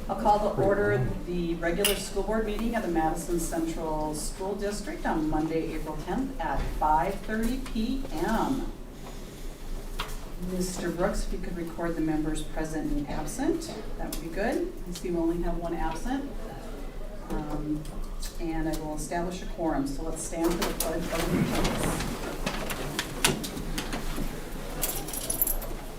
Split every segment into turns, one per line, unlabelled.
I'll call to order the regular school board meeting of the Madison Central School District on Monday, April 10th at 5:30 p.m. Mr. Brooks, if you could record the members present and absent, that would be good. I see we only have one absent. And I will establish a quorum, so let's stand for the pledge of allegiance.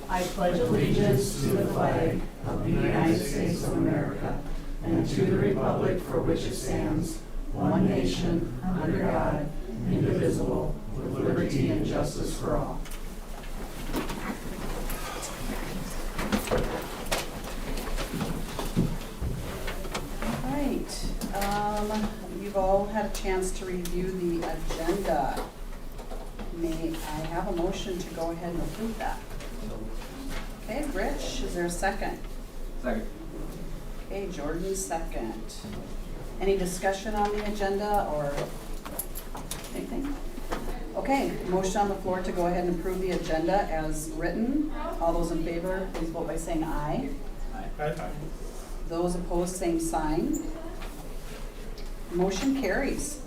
I pledge allegiance to the flag of the United States of America and to the republic for which it stands, one nation, under God, indivisible, with liberty and justice for all. All right. You've all had a chance to review the agenda. May I have a motion to go ahead and approve that? Okay, Rich, is there a second?
Second.
Okay, Jordan, second. Any discussion on the agenda or anything? Okay, motion on the floor to go ahead and approve the agenda as written. All those in favor, please vote by saying aye.
Aye.
Those opposed, same sign. Motion carries.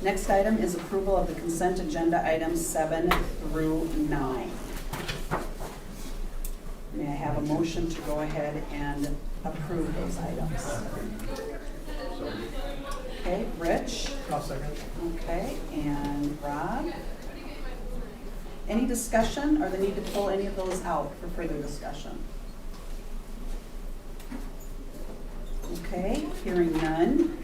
Next item is approval of the consent agenda items 7 through 9. May I have a motion to go ahead and approve those items? Okay, Rich?
I'll second.
Okay, and Rob? Any discussion or the need to pull any of those out for further discussion? Okay, hearing none.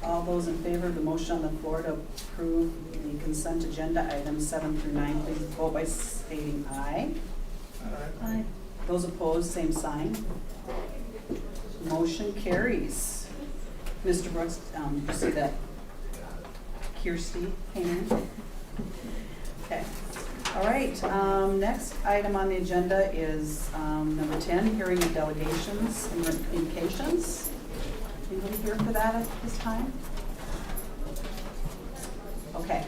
All those in favor of the motion on the floor to approve the consent agenda items 7 through 9, please vote by stating aye. Aye. Those opposed, same sign. Motion carries. Mr. Brooks, you see that Kirsty came in? Okay. All right. Next item on the agenda is number 10, hearing of delegations and written communications. Anybody here for that at this time? Okay.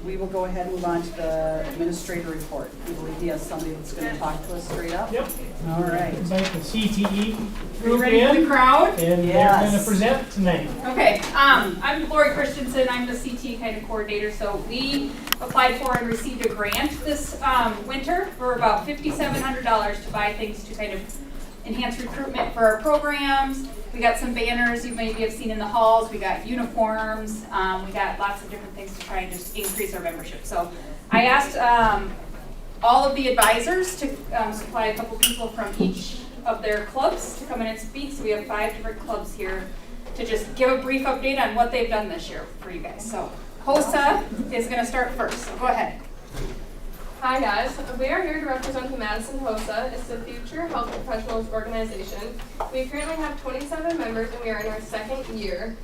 We will go ahead and move on to the administrator report. I believe he has somebody that's going to talk to us straight up.
Yep.
All right.
Invite the CTE
You
group
ready for the
in,
crowd?
and
Yes.
they're going to present tonight.
Okay, I'm Lori Christensen. I'm the CT kind of coordinator. So we applied for and received a grant this winter for about $5,700 to buy things to kind of enhance recruitment for our programs. We got some banners you maybe have seen in the halls. We got uniforms. We got lots of different things to try and just increase our membership. So I asked all of the advisors to supply a couple people from each of their clubs to come in and speak. So we have 5 different clubs here to just give a brief update on what they've done this year for you guys. So HOSA is going to start first. So go ahead.
Hi guys, we are here to represent the Madison HOSA. It's the Future Health Professionals Organization. We currently have 27 members and we are in our 2nd year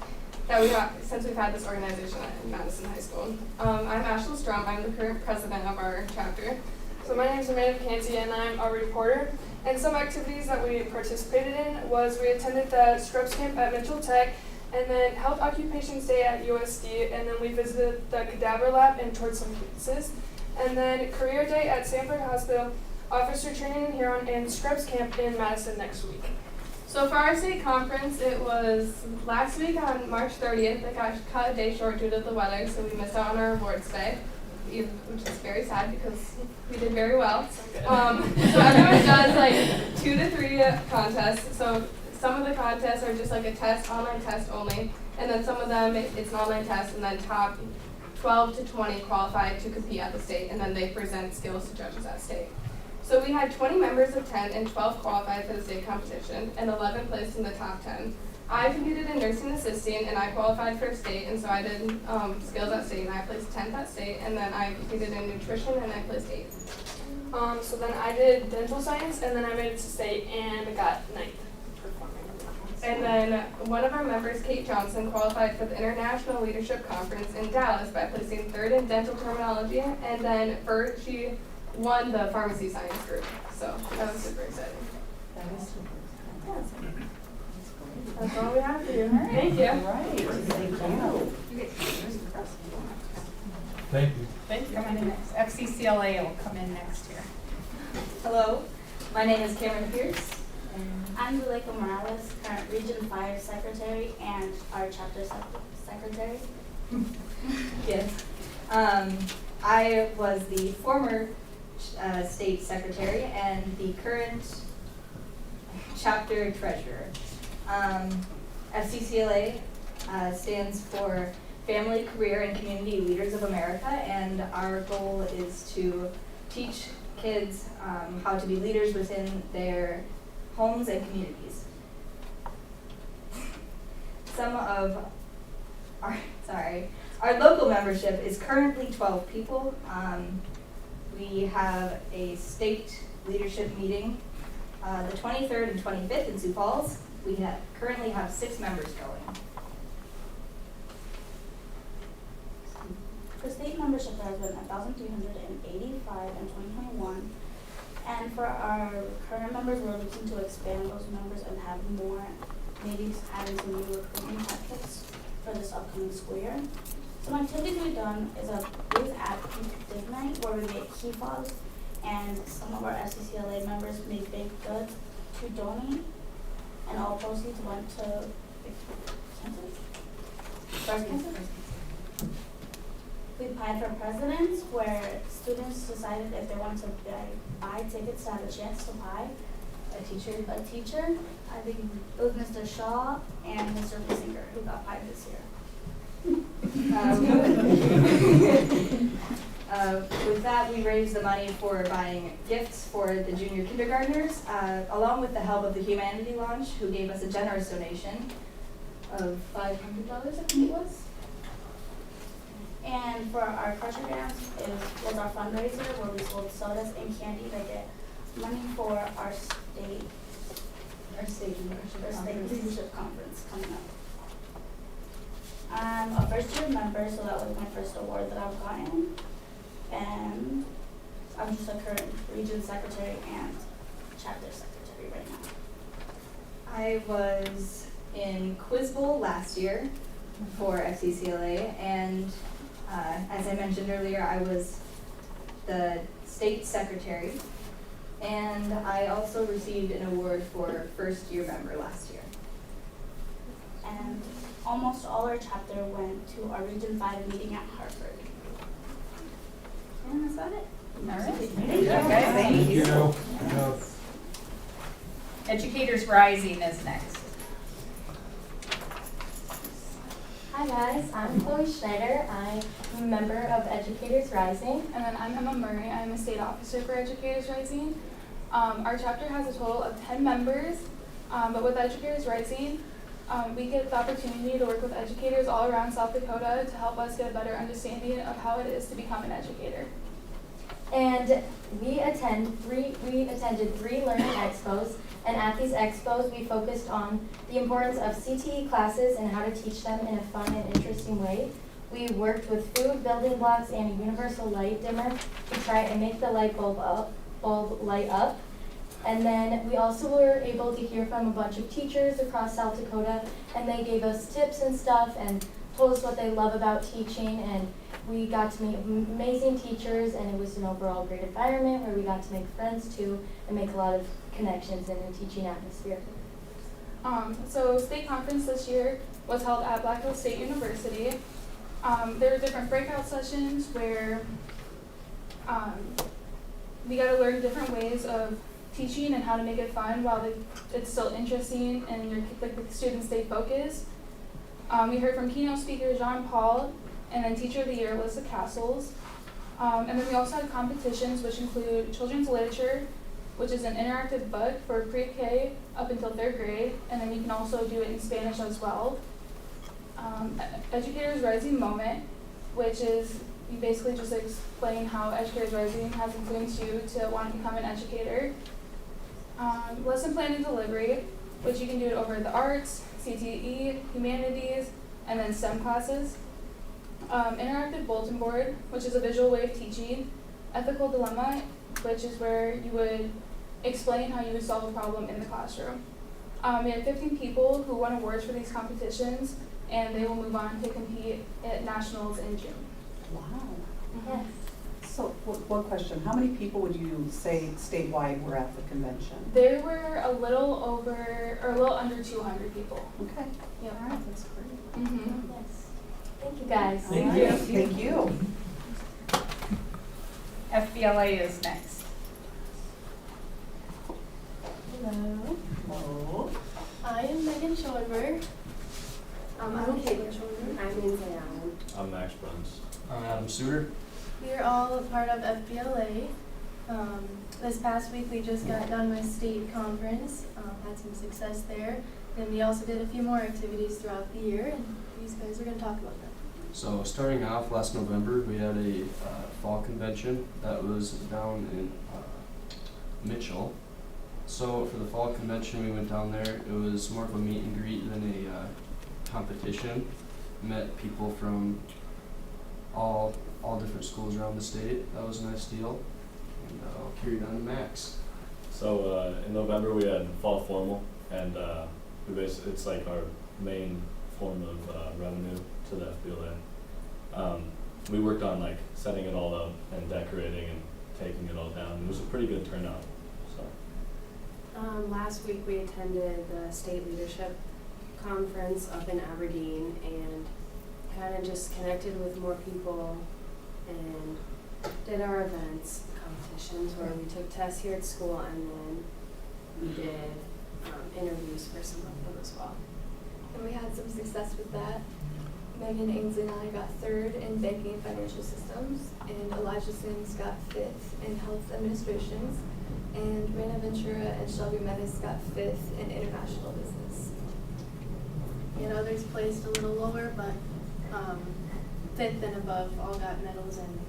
that since we've had this organization at Madison High School. I'm Ashley Strum. I'm the current president of our chapter. So my name is Amanda Canty and I'm a reporter. And some activities that we participated in was we attended the Scrubs Camp at Mitchell Tech, and then Health Occupations Day at USD, and then we visited the Cadaver Lab and toured some cases. And then Career Day at Sanford Hospital, Officer Training in Huron, and Scrubs Camp in Madison next week. So for our state conference, it was last week on March 30th. It got cut a day short due to the weather, so we missed out on our awards day, which is very sad because we did very well. So everyone does like 2 to 3 contests. So some of the contests are just like a test, online test only, and then some of them it's an online test, and then top 12 to 20 qualified to compete at the state, and then they present skills to judges at state. So we had 20 members of 10 and 12 qualified for the state competition, and 11 placed in the top 10. I competed in nursing assisting, and I qualified for state, and so I did skills at state, and I placed 10th at state, and then I competed in nutrition, and I placed 8th.
So then I did dental science, and then I made it to state and got 9th performing.
And then one of our members, Kate Johnson, qualified for the International Leadership Conference in Dallas by placing 3rd in dental terminology, and then first she won the pharmacy science group. So that was super exciting.
That is super exciting.
That's all we have for you.
All right.
Thank you.
All right. Thank you.
Thank you.
Thank you. Coming in next. FCCLA will come in next here.
Hello,
My name is Cameron Pierce.
I'm Zuleika Morales, current Region 5 Secretary and our chapter secretary.
Yes. I was the former state secretary and the current chapter treasurer. FCCLA stands for Family, Career, and Community Leaders of America, and our goal is to teach kids how to be leaders within their homes and communities. Our local membership is currently 12 people. We have a state leadership meeting the 23rd and 25th in Sioux Falls. We currently have 6 members going.
The state membership has been 1,385 in 2021. And for our current members, we're looking to expand those members and have more, maybe adding some new recruitment tactics for this upcoming school year. Some activities we've done is a booth at Dig Night where we make key fobs, and some of our FCCLA members made baked goods to donate, and all proceeds went to breast cancer. We applied for presidents where students decided if they wanted to buy tickets to have a chance to buy a teacher. I think it was Mr. Shaw and Mr. Risinger who got pied this year.
With that, we raised the money for buying gifts for the junior kindergartners, along with the help of the Humanity Launch, who gave us a generous donation of $500, I think it was.
And for our Crusher Grants was our fundraiser where we sold sodas and candy to get money for our state leadership conference coming up. I'm a first year member, so that was my first award that I've gotten. And I'm just a current region secretary and chapter secretary right now.
I was in Quiz Bowl last year for FCCLA, and as I mentioned earlier, I was the state secretary, and I also received an award for first year member last year.
And almost all our chapter went to our Region 5 meeting at Hartford.
And that's about it.
All right.
Okay, thank you.
Educators Rising is next.
Hi guys, I'm Chloe Schneider. I'm a member of Educators Rising.
And then I'm Emma Murray. I'm a state officer for Educators Rising. Our chapter has a total of 10 members, but with Educators Rising, we get the opportunity to work with educators all around South Dakota to help us get a better understanding of how it is to become an educator.
And we attended 3 learning expos, and at these expos we focused on the importance of CTE classes and how to teach them in a fun and interesting way. We worked with food, building blocks, and a universal light dimmer to try and make the light bulb light up. And then we also were able to hear from a bunch of teachers across South Dakota, and they gave us tips and stuff and told us what they love about teaching, and we got to meet amazing teachers, and it was an overall great environment where we got to make friends too and make a lot of connections in a teaching atmosphere.
So state conference this year was held at Black Hills State University. There were different breakout sessions where we got to learn different ways of teaching and how to make it fun while it's still interesting and the students stay focused. We heard from keynote speaker Jean Paul, and then Teacher of the Year Alyssa Castles. And then we also had competitions which include children's literature, which is an interactive book for pre-K up until 3rd grade, and then you can also do it in Spanish as well. Educators Rising Moment, which is you basically just explain how Educators Rising has influenced you to want to become an educator. Lesson plan and delivery, which you can do it over the arts, CTE, humanities, and then STEM classes. Interactive bulletin board, which is a visual way of teaching. Ethical dilemma, which is where you would explain how you would solve a problem in the classroom. We had 15 people who won awards for these competitions, and they will move on to compete at nationals in June.
Wow.
Yes.
So, one question, how many people would you say statewide were at the convention?
There were a little under 200 people.
Okay,
Yep.
all right, that's great.
Mm-hmm.
Yes. Thank you, guys.
Thank
All
you.
right, Thank you.
FBLA is next.
Hello,
Hello.
I am Megan Schoenberg. I'm Caitlin Schoenberg. I'm Lindsay Allen.
I'm Max Bruns.
I'm Adam Suter.
We are all a part of FBLA. This past week we just got done with state conference, had some success there. And we also did a few more activities throughout the year, and these guys are going to talk about them.
So starting off last November, we had a fall convention that was down in Mitchell. So for the fall convention, we went down there. It was more of a meet and greet than a competition. Met people from all different schools around the state. That was a nice deal. And I'll carry it on to Max.
So in November we had fall formal, and it's like our main form of revenue to the FBLA. We worked on like setting it all up and decorating and taking it all down. It was a pretty good turnout. So.
Last week we attended the state leadership conference up in Aberdeen and kind of just connected with more people and did our events, competitions where we took tests here at school, and then we did interviews for some of them as well.
And we had some success with that. Megan Ainsley and I got 3rd in banking and financial systems, and Elijah Sims got 5th in health administrations, and Raina Ventura and Shelby Menace got 5th in international business. And others placed a little lower, but 5th and above all got medals and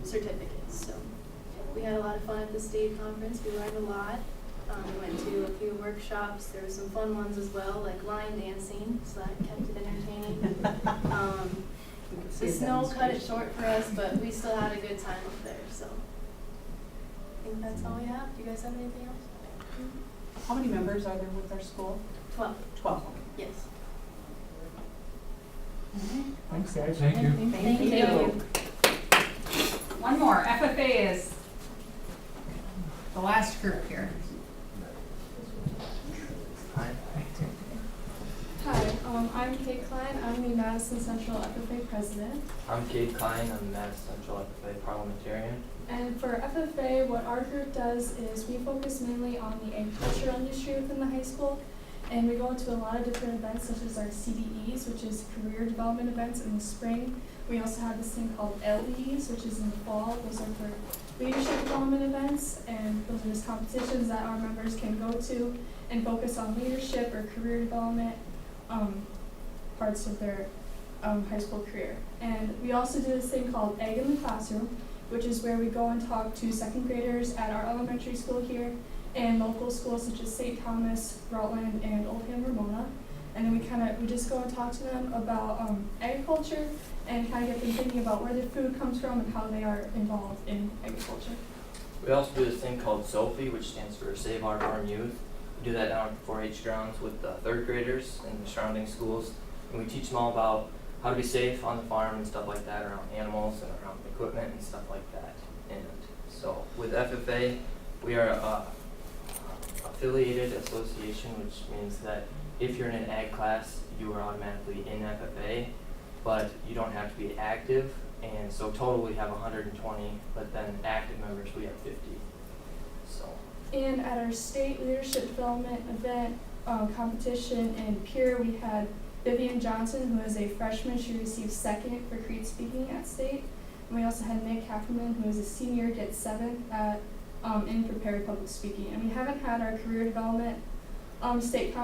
certificates. So we had a lot of fun at the state conference. We learned a lot. We went to a few workshops. There were some fun ones as well, like line dancing, so that kept it entertaining. The snow cut it short for us, but we still had a good time up there. So I think that's all we have. Do you guys have anything else?
How many members are there with our school?
12.
12.
Yes.
Thanks, guys.
Thank you.
Thank you.
One more, FFA is the last group here.
Hi, I'm Kate Klein. I'm the Madison Central FFA president.
I'm Kate Klein. I'm the Madison Central FFA parliamentarian.
And for FFA, what our group does is we focus mainly on the agricultural industry within the high school. And we go into a lot of different events, such as our CDEs, which is career development events in the spring. We also have this thing called LEs, which is in the fall. Those are for leadership development events, and those are just competitions that our members can go to and focus on leadership or career development parts of their high school career. And we also do this thing called Egg in the Classroom, which is where we go and talk to second graders at our elementary school here and local schools such as St. Thomas, Rutland, and Oldham, Ramona. And then we just go and talk to them about agriculture and kind of get them thinking about where their food comes from and how they are involved in agriculture.
We also do this thing called SOFI, which stands for Save Our Farm Youth. We do that down at the 4-H grounds with the 3rd graders in the surrounding schools. And we teach them all about how to be safe on the farm and stuff like that, around animals and around equipment and stuff like that. And so with FFA, we are a affiliated association, which means that if you're in an ag class, you are automatically in FFA, but you don't have to be active. And so total we have 120, but then active members we have 50. So.
And at our state leadership development event competition in Pierre, we had Vivian Johnson, who is a freshman. She received 2nd for Creed Speaking at state. And we also had Nick Hafferman, who is a senior, get 7th at in Prepared Public Speaking. And we haven't had our career development state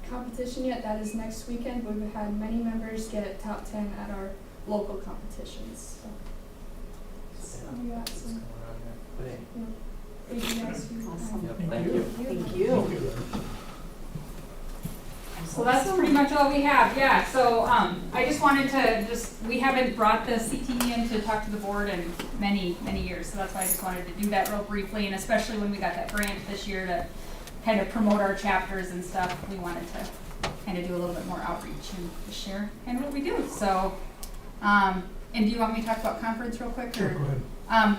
competition yet. That is next weekend, but we've had many members get top 10 at our local competitions. So we got some. Thank you guys for your time.
Awesome.
Thank you.
Thank you.
So that's pretty much all we have, yeah. So I just wanted to we haven't brought the CTE in to talk to the board in many, many years. So that's why I just wanted to do that real briefly, and especially when we got that grant this year to kind of promote our chapters and stuff, we wanted to kind of do a little bit more outreach and share kind of what we do. So And do you want me to talk about conference real quick? Or?
Go ahead.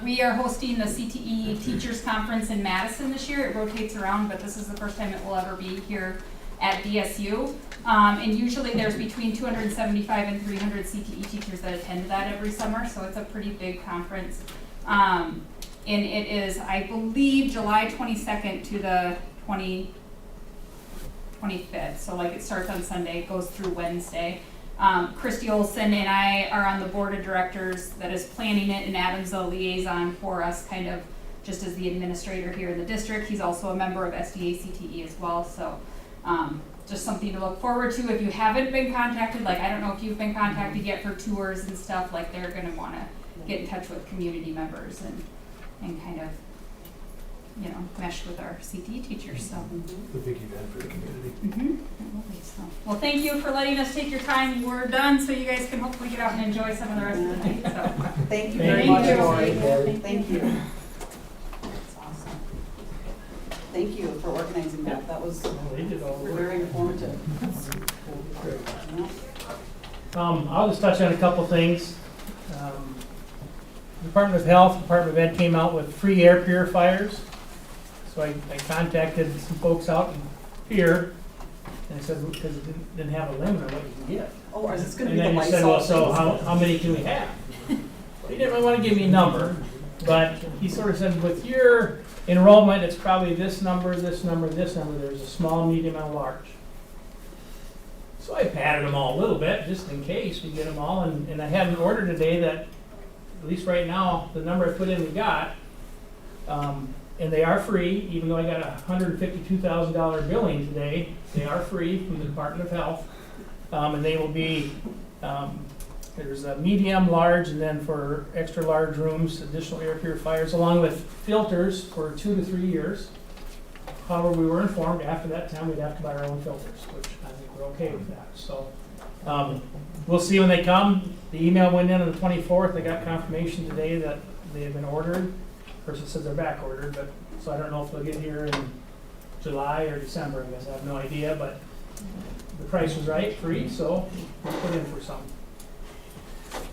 We are hosting the CTE Teachers Conference in Madison this year. It rotates around, but this is the first time it will ever be here at DSU. And usually there's between 275 and 300 CTE teachers that attend that every summer, so it's a pretty big conference. And it is, I believe, July 22nd to the 25th. So like it starts on Sunday, it goes through Wednesday. Christy Olson and I are on the board of directors that is planning it, and Adam's a liaison for us, kind of just as the administrator here in the district. He's also a member of SDA CTE as well, so just something to look forward to. If you haven't been contacted, like I don't know if you've been contacted yet for tours and stuff, like they're going to want to get in touch with community members and kind of, you know, mesh with our CTE teachers. So.
The big event for the community.
So, well, thank you for letting us take your time. We're done, so you guys can hopefully get out and enjoy some of the rest of the night. So.
Thank you very
Thank
much,
you.
Lori. Thank you. That's awesome. Thank you for organizing that. That was
They did all the work.
very informative. Yeah.
I'll just touch on a couple things. Department of Health, Department of Ed came out with free air purifiers. So I contacted some folks out here, and I said, because it didn't have a limit on what you can get.
Oh, is this going to
And
be the
then he
Lysol?
said, well, so how many can we have? He didn't really want to give me a number, but he sort of said, with your enrollment, it's probably this number, this number, this number. There's a small, medium, and a large. So I patted them all a little bit, just in case we get them all, and I had an order today that, at least right now, the number I put in we got, and they are free, even though I got a $152,000 billing today. They are free from the Department of Health, and they will be, there's a medium, large, and then for extra large rooms, additional air purifiers, along with filters for 2 to 3 years. However, we were informed after that time we'd have to buy our own filters, which I think we're okay with that. So we'll see when they come. The email went in on the 24th. I got confirmation today that they have been ordered. Of course, it says they're back ordered, but so I don't know if they'll get here in July or December. I guess I have no idea, but the price was right, free, so we'll put in for some.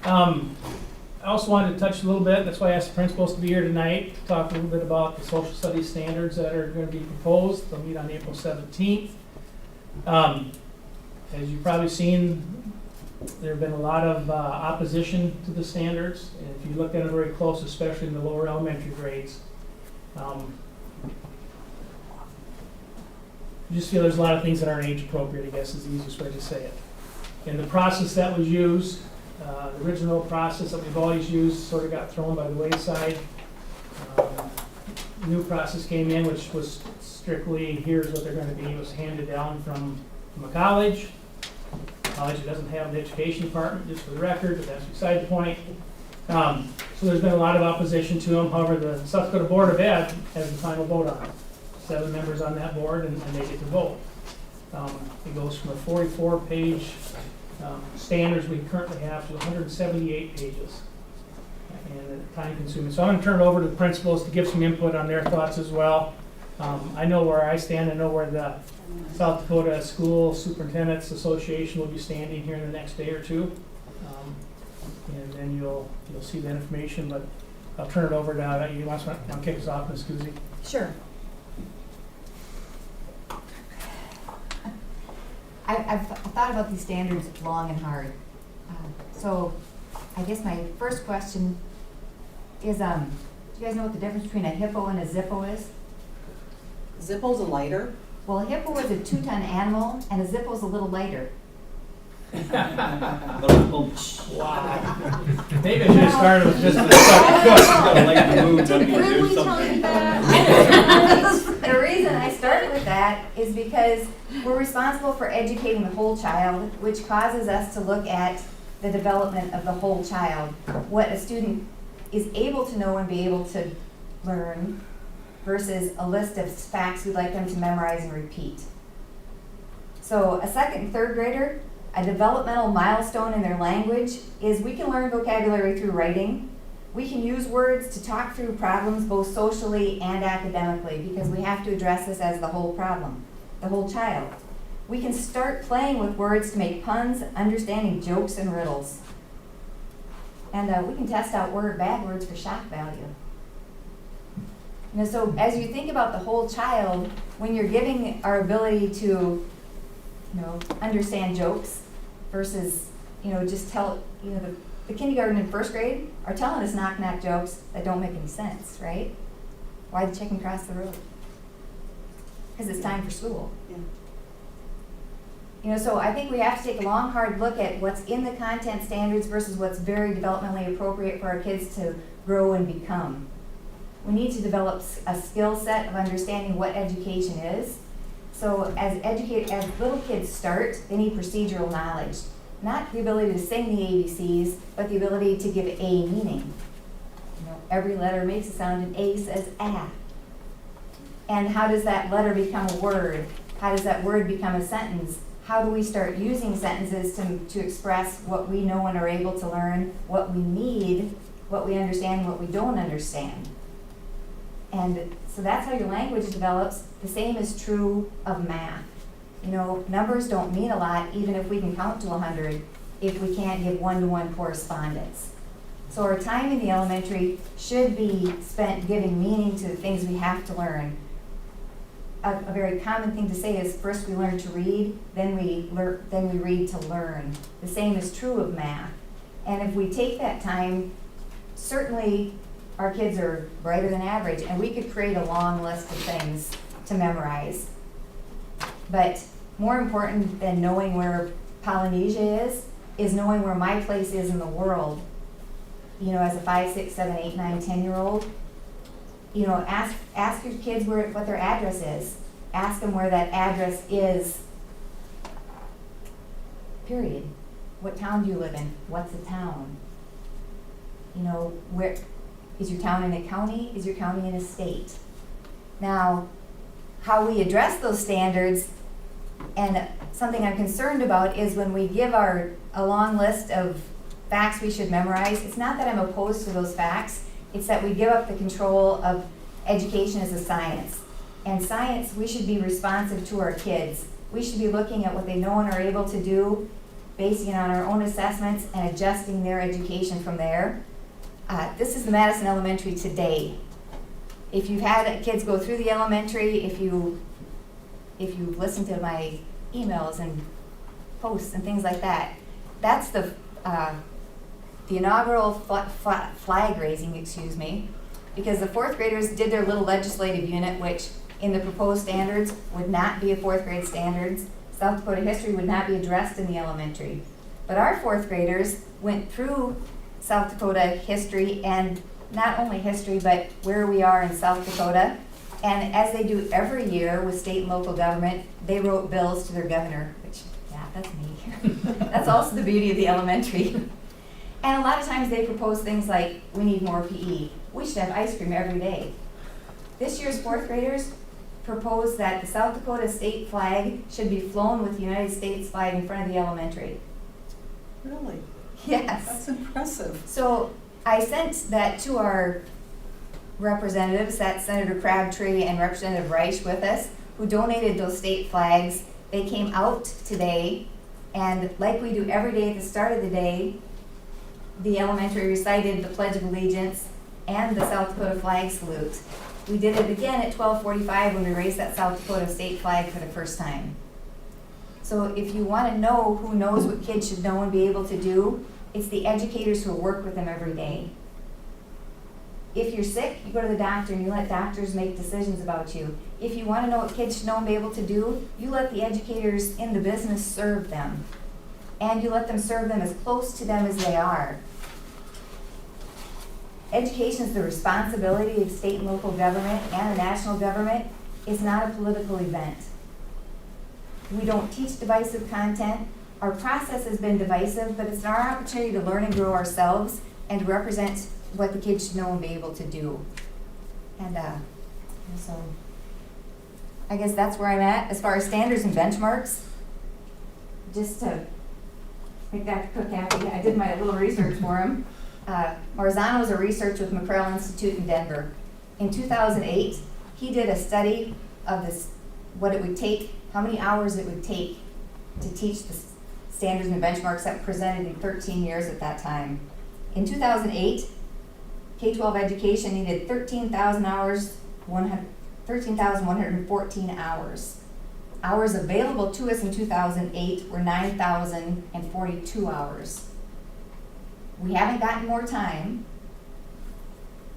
I also wanted to touch a little bit, that's why I asked the principals to be here tonight, to talk a little bit about the social studies standards that are going to be proposed. They'll meet on April 17th. As you've probably seen, there have been a lot of opposition to the standards, and if you look at them very close, especially in the lower elementary grades, you just feel there's a lot of things that aren't age appropriate, I guess is the easiest way to say it. And the process that was used, the original process that we've always used, sort of got thrown by the wayside. New process came in, which was strictly, here's what they're going to be. It was handed down from a college. College doesn't have the education department, just for the record, but that's beside the point. So there's been a lot of opposition to them. However, the South Dakota Board of Ed has the final vote on it. 7 members on that board, and they get to vote. It goes from a 44-page standards we currently have to 178 pages, and time consuming. So I'm going to turn it over to the principals to give some input on their thoughts as well. I know where I stand. I know where the South Dakota School Superintendents Association will be standing here in the next day or two, and then you'll see the information. But I'll turn it over to you. Want to kick us off, Ms. Kuzi?
Sure. I've thought about these standards long and hard. So I guess my first question is, do you guys know what the difference between a hippo and a zippo is?
Zippo's a lighter.
Well, a hippo is a 2-ton animal, and a zippo's a little lighter.
Wow. Maybe I should have started with just the
The reason I started with that is because we're responsible for educating the whole child, which causes us to look at the development of the whole child, what a student is able to know and be able to learn, versus a list of facts we'd like them to memorize and repeat. So a 2nd and 3rd grader, a developmental milestone in their language is we can learn vocabulary through writing. We can use words to talk through problems both socially and academically, because we have to address this as the whole problem, the whole child. We can start playing with words to make puns, understanding jokes and riddles. And we can test out bad words for shock value. So as you think about the whole child, when you're giving our ability to, understand jokes versus, just tell, the kindergarten and first grade are telling us knock-knock jokes that don't make any sense, right? Why the chicken cross the road? Because it's time for school.
Yeah.
So I think we have to take a long, hard look at what's in the content standards versus what's very developmentally appropriate for our kids to grow and become. We need to develop a skill set of understanding what education is. So as little kids start, they need procedural knowledge. Not the ability to sing the ABCs, but the ability to give A meaning. Every letter makes a sound and A says ah. And how does that letter become a word? How does that word become a sentence? How do we start using sentences to express what we know and are able to learn, what we need, what we understand, what we don't understand? And so that's how your language develops. The same is true of math. Numbers don't mean a lot even if we can count to 100 if we can't give one-to-one correspondence. So our time in the elementary should be spent giving meaning to the things we have to learn. A very common thing to say is first we learn to read, then we read to learn. The same is true of math. And if we take that time, certainly our kids are brighter than average, and we could create a long list of things to memorize. But more important than knowing where Polynesia is knowing where my place is in the world. As a 5, 6, 7, 8, 9, 10-year-old, ask your kids what their address is. Ask them where that address is, period. What town do you live in? What's a town? Where is your town in a county? Is your county in a state? Now, how we address those standards, and something I'm concerned about is when we give a long list of facts we should memorize, it's not that I'm opposed to those facts, it's that we give up the control of education as a science. And science, we should be responsive to our kids. We should be looking at what they know and are able to do, basing it on our own assessments and adjusting their education from there. This is the Madison Elementary today. If you've had kids go through the elementary, if you've listened to my emails and posts and things like that, that's the inaugural flag raising, because the fourth graders did their little legislative unit, which in the proposed standards would not be a fourth grade standards. South Dakota history would not be addressed in the elementary. But our fourth graders went through South Dakota history, and not only history, but where we are in South Dakota. And as they do every year with state and local government, they wrote bills to their governor, which, yeah, that's me. That's also the beauty of the elementary. And a lot of times they propose things like, we need more PE. We should have ice cream every day. This year's fourth graders proposed that the South Dakota state flag should be flown with the United States flag in front of the elementary.
Really?
Yes.
That's impressive.
So I sent that to our representatives, that's Senator Crabtree and Representative Reich with us, who donated those state flags. They came out today, and like we do every day at the start of the day, the elementary recited the Pledge of Allegiance and the South Dakota flag salute. We did it again at 12:45 when we raised that South Dakota state flag for the first time. So if you want to know who knows what kids should know and be able to do, it's the educators who work with them every day. If you're sick, you go to the doctor and you let doctors make decisions about you. If you want to know what kids should know and be able to do, you let the educators in the business serve them. And you let them serve them as close to them as they are. Education is the responsibility of state and local government and the national government. It's not a political event. We don't teach divisive content. Our process has been divisive, but it's our opportunity to learn and grow ourselves and to represent what the kids should know and be able to do. And so I guess that's where I'm at as far as standards and benchmarks. Just to make Dr. Cook happy, I did my little research for him. Marzano is a research with McCrell Institute in Denver. In 2008, he did a study of this, what it would take, how many hours it would take to teach the standards and benchmarks that were presented in 13 years at that time. In 2008, K-12 education needed 13,114 hours. Hours available to us in 2008 were 9,042 hours. We haven't gotten more time,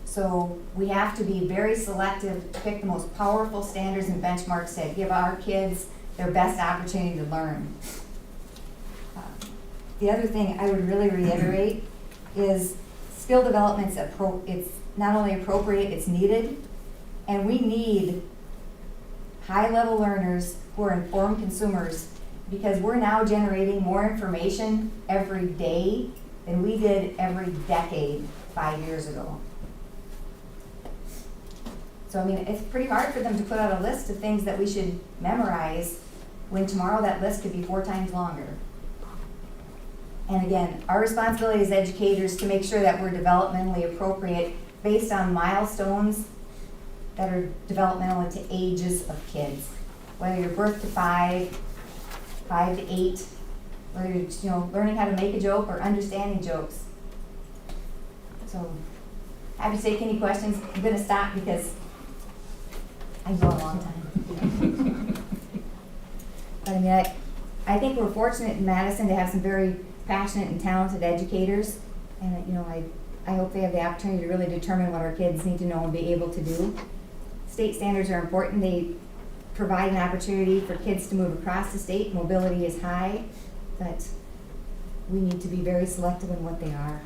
so we have to be very selective to pick the most powerful standards and benchmarks that give our kids their best opportunity to learn. The other thing I would really reiterate is skill development's it's not only appropriate, it's needed, and we need high-level learners who are informed consumers, because we're now generating more information every day than we did every decade 5 years ago. So I mean, it's pretty hard for them to put out a list of things that we should memorize when tomorrow that list could be 4 times longer. And again, our responsibility as educators to make sure that we're developmentally appropriate based on milestones that are developmental to ages of kids. Whether you're birth to 5, 5 to 8, whether you're learning how to make a joke or understanding jokes. So happy to take any questions. I'm going to stop because I go a long time. But I mean, I think we're fortunate in Madison to have some very passionate and talented educators, and I hope they have the opportunity to really determine what our kids need to know and be able to do. State standards are important. They provide an opportunity for kids to move across the state. Mobility is high, but we need to be very selective in what they are.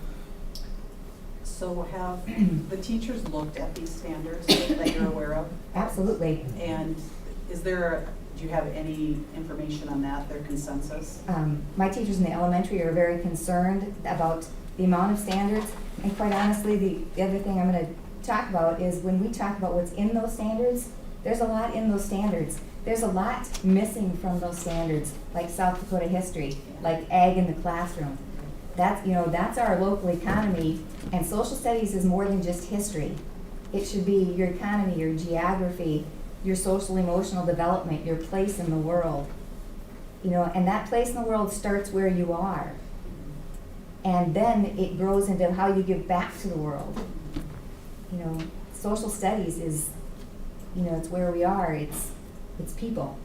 So have the teachers looked at these standards that you're aware of?
Absolutely.
And do you have any information on that, their consensus?
My teachers in the elementary are very concerned about the amount of standards, and quite honestly, the other thing I'm going to talk about is when we talk about what's in those standards, there's a lot in those standards. There's a lot missing from those standards, like South Dakota history, like ag in the classroom. That's our local economy, and social studies is more than just history. It should be your economy, your geography, your social emotional development, your place in the world. And that place in the world starts where you are. And then it grows into how you give back to the world. Social studies is, it's where we are, it's people.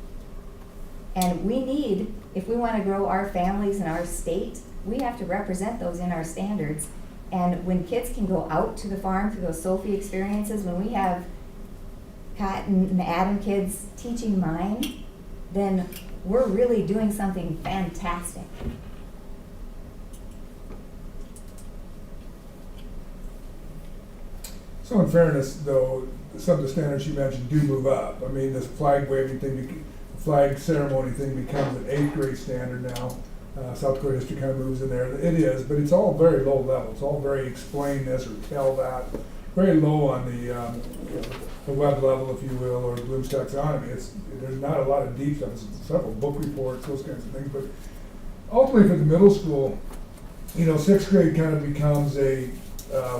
And we need, if we want to grow our families and our state, we have to represent those in our standards. And when kids can go out to the farm through those Sophie experiences, when we have Cotton and Adam kids teaching mind, then we're really doing something fantastic.
So in fairness, though, some of the standards you mentioned do move up. I mean, this flag waving thing, flag ceremony thing becomes an 8th grade standard now. South Dakota history kind of moves in there. It is, but it's all very low level. It's all very explain this or tell that. Very low on the web level, if you will, or Bloom's taxonomy. There's not a lot of deep stuff. It's several book reports, those kinds of things. But ultimately, for the middle school, 6th grade kind of becomes a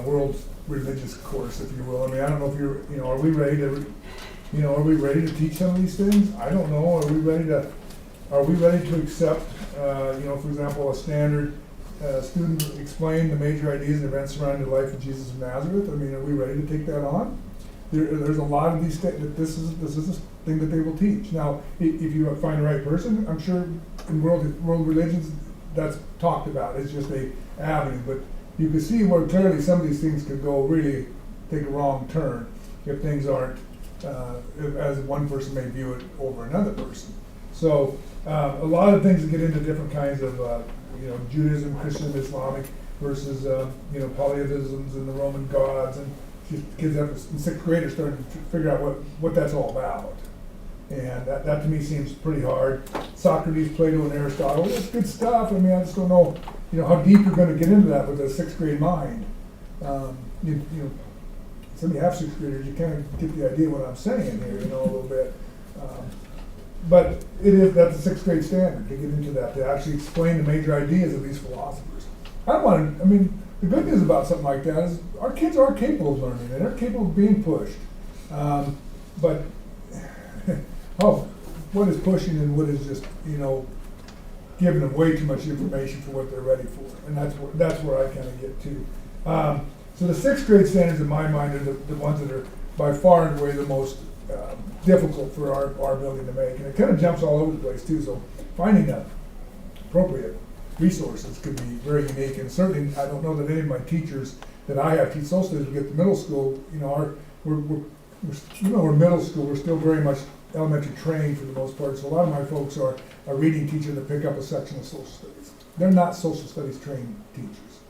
world religious course, if you will. I mean, I don't know if are we ready to, are we ready to teach some of these things? I don't know. Are we ready to accept, for example, a standard student explain the major ideas and events surrounding the life of Jesus of Nazareth? I mean, are we ready to take that on? There's a lot of these that this is a thing that they will teach. Now, if you find the right person, I'm sure in world religions that's talked about. It's just a avenue, but you can see where clearly some of these things could go really take a wrong turn if things aren't as one person may view it over another person. So a lot of things get into different kinds of Judaism, Christian, Islamic versus polytheisms and the Roman gods, and kids in 6th grade are starting to figure out what that's all about. And that to me seems pretty hard. Socrates, Plato, and Aristotle, it's good stuff. I mean, I just don't know, how deep you're going to get into that with a 6th grade mind. Some of you have 6th graders, you kind of get the idea what I'm saying here, a little bit. But that's a 6th grade standard to get into that, to actually explain the major ideas of these philosophers. The good news about something like that is our kids are capable of learning, and they're capable of being pushed. But what is pushing and what is just, giving them way too much information for what they're ready for. And that's where I kind of get to. So the sixth grade standards in my mind are the ones that are by far and away the most difficult for our building to make. And it kind of jumps all over the place too, so finding appropriate resources could be very unique. And certainly, I don't know that any of my teachers that I have teach social studies, we get to middle school, we're middle school, we're still very much elementary trained for the most part. So a lot of my folks are a reading teacher that pick up a section of social studies. They're not social studies trained teachers.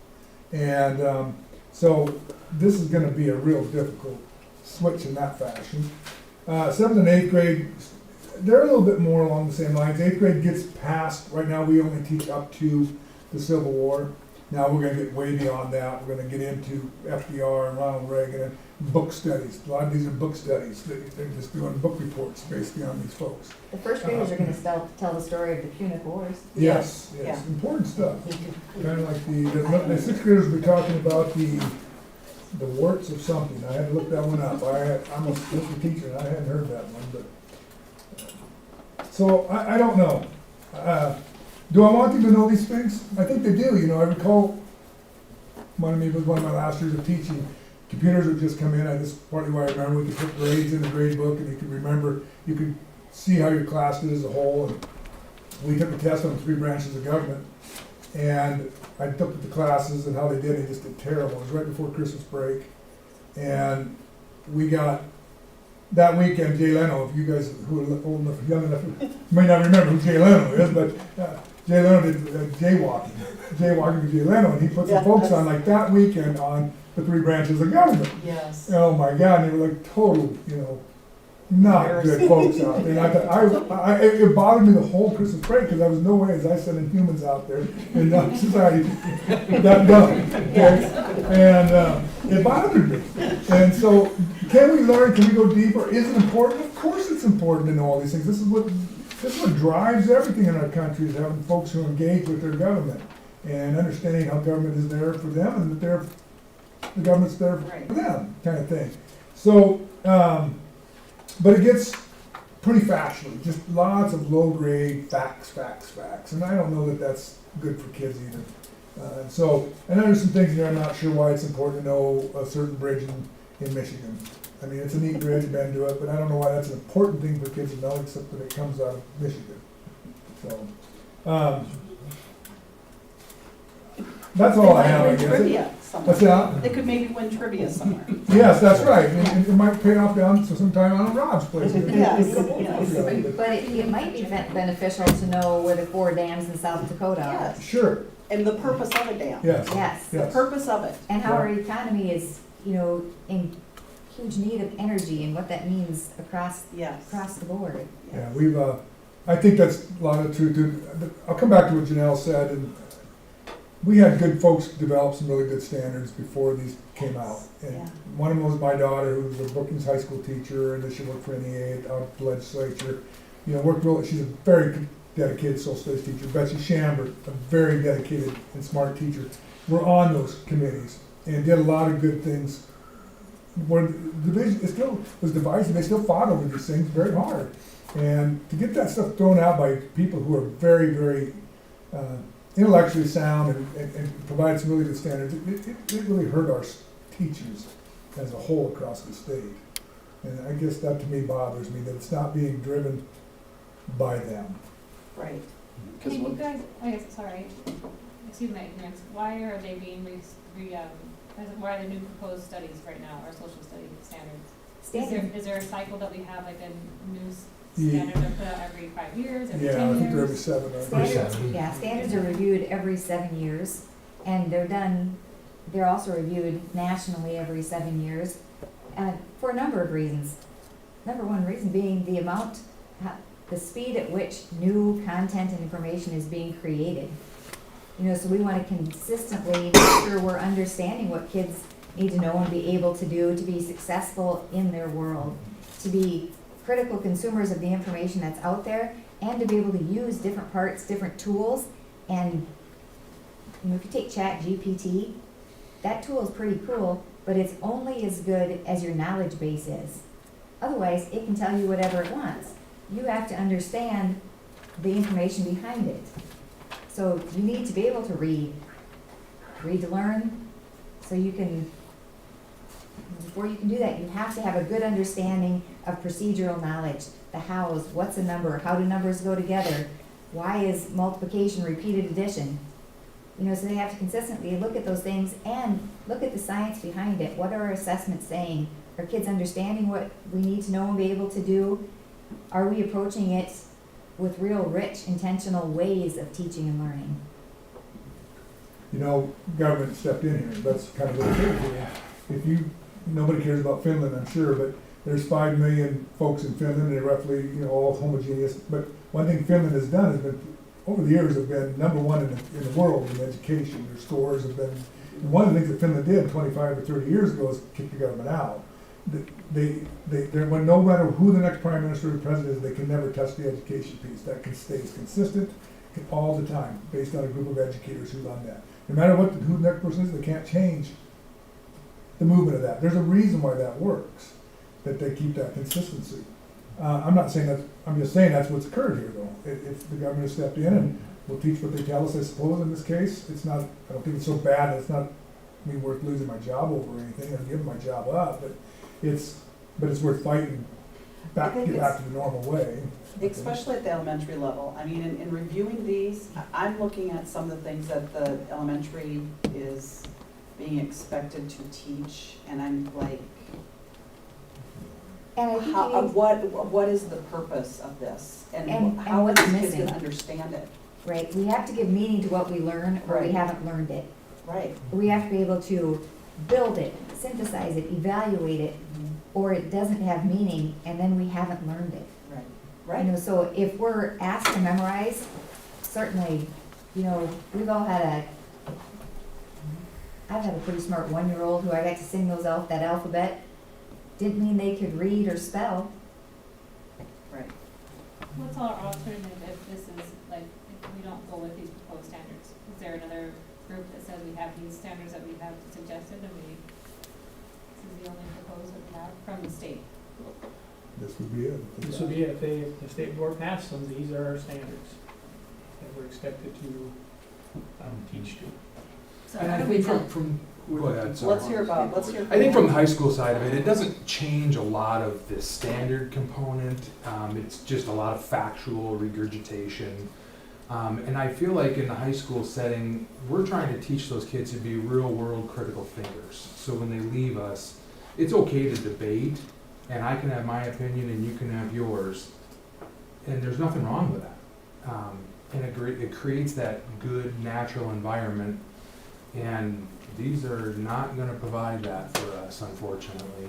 And so this is gonna be a real difficult switch in that fashion. 7th and 8th grade, they're a little bit more along the same lines. 8th grade gets past, right now we only teach up to the Civil War. Now we're gonna get way beyond that. We're gonna get into FDR and Ronald Reagan and book studies. A lot of these are book studies. They're just doing book reports basically on these folks.
The first graders are gonna tell the story of the Punic Wars.
Yes,
Yeah.
important stuff. Kind of like the 6th graders will be talking about the warts of something. I had to look that one up. I'm a history teacher and I hadn't heard that one, but. So I don't know. Do I want them to know these things? I think they do. I recall one of my last years of teaching, computers would just come in. This is partly why I remember we could put grades in the grade book and you could remember, you could see how your class did as a whole. And we took a test on the 3 branches of government. And I looked at the classes and how they did. They just did terrible. It was right before Christmas break. And we got, that weekend, Jay Leno, if you guys who are old enough, young enough, may not remember who Jay Leno is, but Jay Leno did jaywalking with Jay Leno, and he put some folks on like that weekend on the 3 branches of government.
Yes.
Oh my God, and they were like total, not good folks out there. And it bothered me the whole Christmas break because there was no way as I sending humans out there in society that dumb. Okay? And it bothered me. And so, can we learn? Can we go deeper? Is it important? Of course, it's important to know all these things. This is what drives everything in our country: is having folks who engage with their government and understanding how government is there for them and that the government's there for them, kind of thing. So. But it gets pretty factual, just lots of low-grade facts. And I don't know that that's good for kids either. And there's some things there I'm not sure why it's important to know a certain bridge in Michigan. I mean, it's a neat bridge, I've been to it, but I don't know why that's an important thing for kids to know, except that it comes out of Michigan. So, that's all I have, I guess.
Trivia somewhere.
What's that?
They could maybe win trivia somewhere.
Yes, that's right. It might pay off down to sometime on Rob's place.
Yes.
But it might be beneficial to know where the 4 dams in South Dakota are.
Yes.
Sure.
And the purpose of a dam.
Yes.
Yes.
The purpose of it.
And how our economy is, in huge need of energy and what that means across the board.
Yeah, I think that's a lot of truth to it. I'll come back to what Janelle said, and we had good folks develop some really good standards before these came out. And one of them was my daughter, who was a Brookings High School teacher, and then she worked for NEA out at the legislature. She's a very dedicated social studies teacher. Betsy Shambert, a very dedicated and smart teacher, were on those committees and did a lot of good things. Where the division still was divisive, they still fought over these things very hard. And to get that stuff thrown out by people who are very, very intellectually sound and provide some really good standards, it really hurt our teachers as a whole across the state. And I guess that to me bothers me, that it's not being driven by them.
Right.
Can you guys, excuse my ignorance, why are they being why are the new proposed studies right now, our social study standards? Is there a cycle that we have, like a new standard are put out every 5 years, every 10 years?
Yeah, I think they're every 7.
Standards are reviewed every 7 years, and they're also reviewed nationally every 7 years, for a number of reasons. Number one reason being the speed at which new content and information is being created. So we want to consistently make sure we're understanding what kids need to know and be able to do to be successful in their world, to be critical consumers of the information that's out there, and to be able to use different parts, different tools. And if you take ChatGPT, that tool is pretty cool, but it's only as good as your knowledge base is. Otherwise, it can tell you whatever it wants. You have to understand the information behind it. So you need to be able to read to learn, So before you can do that, you have to have a good understanding of procedural knowledge, the hows, what's a number, how do numbers go together, why is multiplication repeated addition? So they have to consistently look at those things and look at the science behind it. What are our assessments saying? Are kids understanding what we need to know and be able to do? Are we approaching it with real rich, intentional ways of teaching and learning?
Government stepped in here, that's kind of what it is. Nobody cares about Finland, I'm sure, but there's 5 million folks in Finland, they're roughly, all homogeneous. But one thing Finland has done has been, over the years, have been number 1 in the world in education. Their scores have been, and one of the things that Finland did 25 or 30 years ago is kick the government out. No matter who the next prime minister or president is, they can never touch the education piece. That stays consistent all the time, based on a group of educators who's on that. No matter who the next person is, they can't change the movement of that. There's a reason why that works, that they keep that consistency. I'm not saying that, I'm just saying that's what's occurred here, though. If the government has stepped in and will teach what they tell us, I suppose, in this case, it's not, I don't think it's so bad, it's not me worth losing my job over or anything, or giving my job up, but it's worth fighting get back to the normal way.
Especially at the elementary level. I mean, in reviewing these, I'm looking at some of the things that the elementary is being expected to teach, and I'm like,
And I think
what is the purpose of this?
And
how are
what's
these kids
missing.
gonna understand it?
Right, we have to give meaning to what we learn, or we
Right.
haven't learned it.
Right.
We have to be able to build it, synthesize it, evaluate it, or it doesn't have meaning, and then we haven't learned it.
Right. Right.
So if we're asked to memorize, certainly, we've all had I've had a pretty smart 1-year-old who I got to sing that alphabet. Didn't mean they could read or spell.
Right.
What's our alternative if this is, like, if we don't go with these proposed standards? Is there another group that says we have these standards that we have suggested and this is the only proposed that we have from the state?
This would be it.
This would be it. If the state board passed them, these are our standards that we're expected to teach to.
So
And
how
I
do we
think
tell?
go ahead, sorry.
Let's hear about.
I think from the high school side of it, it doesn't change a lot of the standard component. It's just a lot of factual regurgitation. And I feel like in the high school setting, we're trying to teach those kids to be real world critical thinkers. So when they leave us, it's okay to debate, and I can have my opinion and you can have yours. And there's nothing wrong with that. And it creates that good natural environment. And these are not going to provide that for us, unfortunately.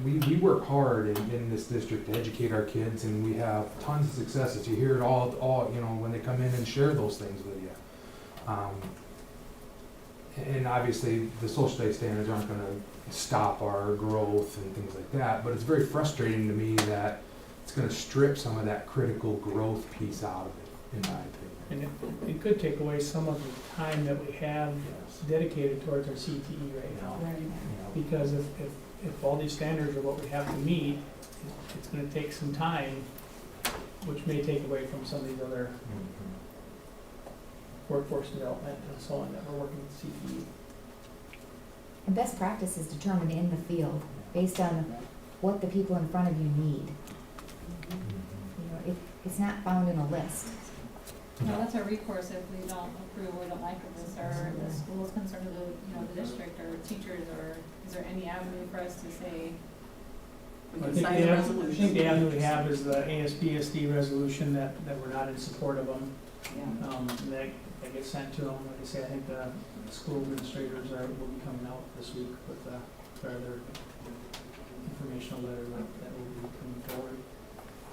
We work hard in this district to educate our kids, and we have tons of successes. You hear it all when they come in and share those things with you. And obviously, the social studies standards aren't going to stop our growth and things like that. But it's very frustrating to me that it's going to strip some of that critical growth piece out of it, in my opinion.
And it could take away some of the time that we have dedicated towards our CTE right now. Because if all these standards are what we have to meet, it's gonna take some time, which may take away from some of these other workforce development and so on that we're working with CTE.
And best practice is determined in the field, based on what the people in front of you need. It's not found in a list.
No, that's our recourse if we don't approve or don't like this, or the school's concerned with the district or teachers, or is there any avenue for us to say?
We can sign a resolution.
I think the avenue we have is the ASBSD resolution that we're not in support of them.
Yeah.
That gets sent to them. Like I say, I think the school administrators will be coming out this week with their informational letter that will be coming forward.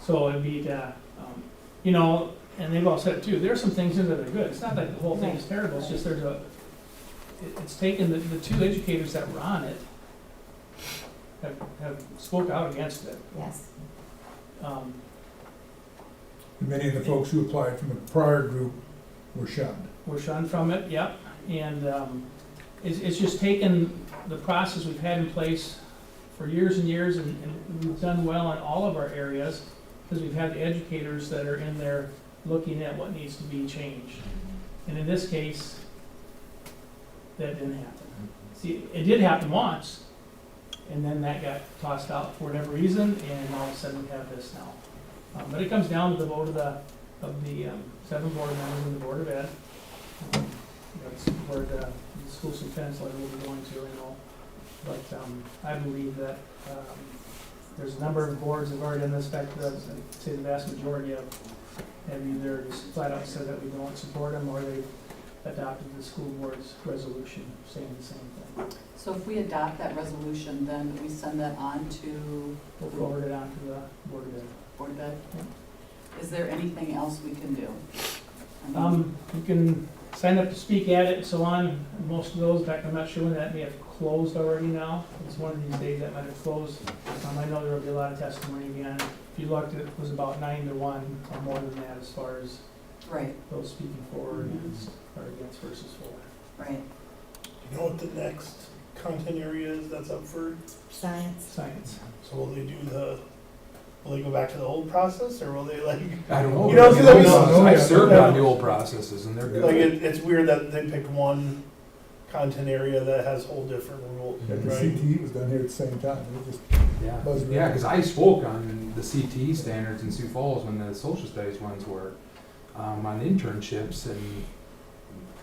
So it'd be and they've all said it too, there are some things in there that are good. It's not that the whole thing is terrible, it's just it's taken the two educators that were on it have spoke out against it.
Yes.
And many of the folks who applied from the prior group were shunned.
We're shunned from it, yep. And it's just taken the process we've had in place for years and years, and we've done well in all of our areas because we've had the educators that are in there looking at what needs to be changed. And in this case, that didn't happen. See, it did happen once, and then that got tossed out for whatever reason, and all of a sudden we have this now. But it comes down to the vote of the 7 board members in the Board of Ed. That's where the school superintendent's letter will be going to, I know. But I believe that there's a number of boards that have already done this, in fact, I'd say the vast majority have either just flat out said that we don't support them, or they've adopted the school board's resolution saying the same thing.
So if we adopt that resolution, then we send that on to
We'll forward it on to the Board of Ed.
Board of Ed? Is there anything else we can do? I mean,
You can sign up to speak at it and so on. Most of those, in fact, I'm not sure when that may have closed already now. It's one of these days that might have closed. I know there will be a lot of testimony again. If you looked, it was about 9 to 1 or more than that as far as
Right,
those speaking for or against versus for.
right.
You know what the next content area is that's up for?
Science.
So will they go back to the old process, or will they like?
I don't know.
You know, 'cause I mean,
I've served on the old processes and they're good.
Like it's weird that they picked one content area that has whole different rules,
Yeah, the
right?
CTE was done here at the same time. It just
Yeah,
buzzed
yeah,
around.
because I spoke on the CTE standards in Sioux Falls when the social studies ones were on internships, and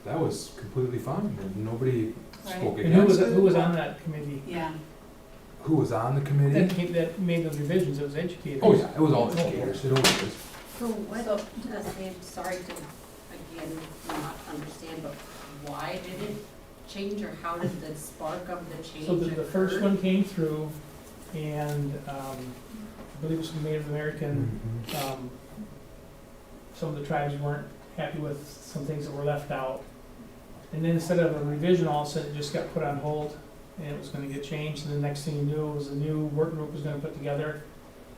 that was completely fine, and nobody spoke
And who
against it.
was on that committee
Yeah,
Who was on the committee?
that made those revisions? It was educators.
Oh, yeah, it was all educators, it always is.
So what, I'm sorry to, again, not understand, but why did it change, or how did the spark of the change
So
occur?
the first one came through, and I believe it was from Native American. Some of the tribes weren't happy with some things that were left out. And then instead of a revision, all of a sudden it just got put on hold, and it was gonna get changed, and the next thing you knew was a new work group was gonna put together.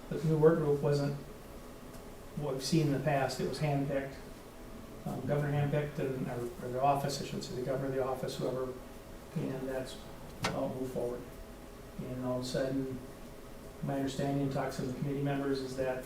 But the new work group wasn't what we've seen in the past, it was handpicked. Governor handpicked, and, or the office, I should say, the governor, the office, whoever, and that's how it moved forward. And all of a sudden, my understanding, talks to the committee members, is that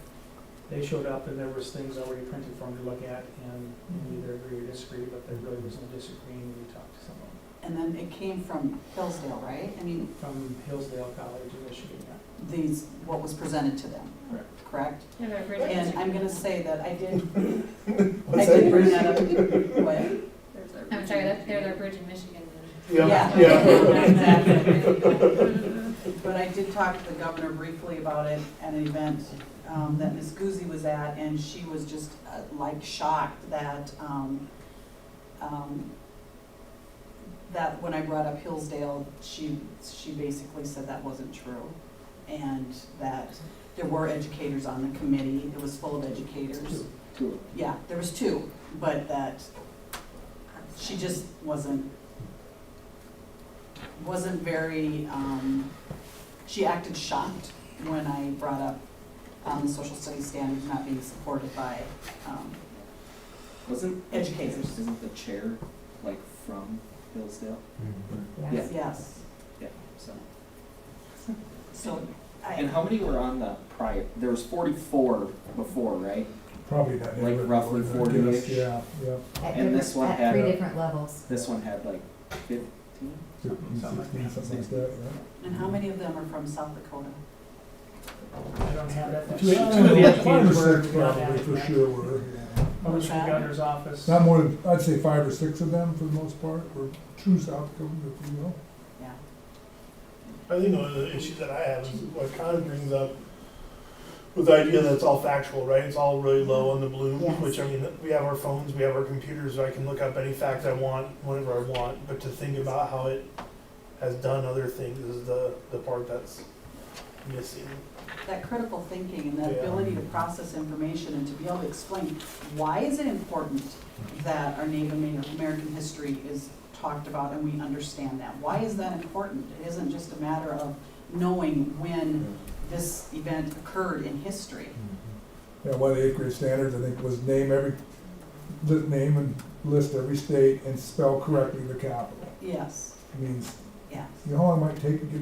they showed up and there was things already printed for them to look at, and you either agree or disagree, but there really was no disagreeing when you talked to someone.
and then it came from Hillsdale, right? I mean,
From Hillsdale College in Michigan, yeah.
these, what was presented to them,
Correct.
correct?
Yeah, they're great.
And I'm gonna say that I did
What's that?
bring that up. What?
I'm sorry, they're their bridge in Michigan.
Exactly. But I did talk to the governor briefly about it at an event that Ms. Guzzi was at, and she was just like shocked that that when I brought up Hillsdale, she basically said that wasn't true, and that there were educators on the committee. It was full of educators.
Two.
Yeah, there was 2, but that she just wasn't very, she acted shocked when I brought up the social studies standards not being supported by
Wasn't
educators.
Isn't the chair like from Hillsdale?
Yes. Yes.
Yeah. So.
So
And how many were on the prior? There was 44 before, right?
Probably not.
Like roughly 40-ish.
Yeah.
And this one
at
had
3 different levels.
This one had like 15.
15, 16, something like that, yeah.
And how many of them are from South Dakota?
I don't have that.
Two
Two of the educators were.
probably for sure were.
One was from the governor's office.
Not more than, I'd say 5 or 6 of them for the most part were true South Dakotans, if you will.
Yeah.
I think one of the issues that I have is what Con brings up with the idea that it's all factual, right? It's all really low on the bloom,
Yes.
which, I mean, we have our phones, we have our computers, I can look up any fact I want, whenever I want, but to think about how it has done other things is the part that's missing.
That critical thinking and that
Yeah.
ability to process information and to be able to explain, why is it important that our Native American history is talked about and we understand that? Why is that important? It isn't just a matter of knowing when this event occurred in history.
Yeah, one of the 8th grade standards, I think, was name and list every state and spell correctly the capital.
Yes,
It means,
yes.
you know how long it might take to get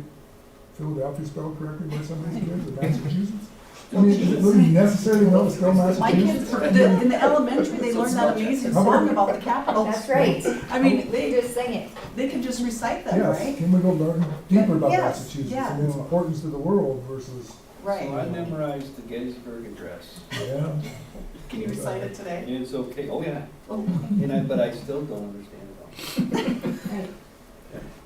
Philadelphia spelled correctly by some of these kids, or Massachusetts? I mean, is it really necessary to know it's still
My
Massachusetts?
kids, in the elementary, they learn that amazing song about the Capitol.
That's right.
I mean, they
Just sing it.
they can just recite that,
Yes,
right?
can we go learn deeper about
Yes,
Massachusetts
yeah.
and its importance to the world versus,
Right.
So I memorized the Gettysburg Address.
yeah.
Can you recite it today?
It's okay, oh yeah,
Oh.
but I still don't understand it all.
Right.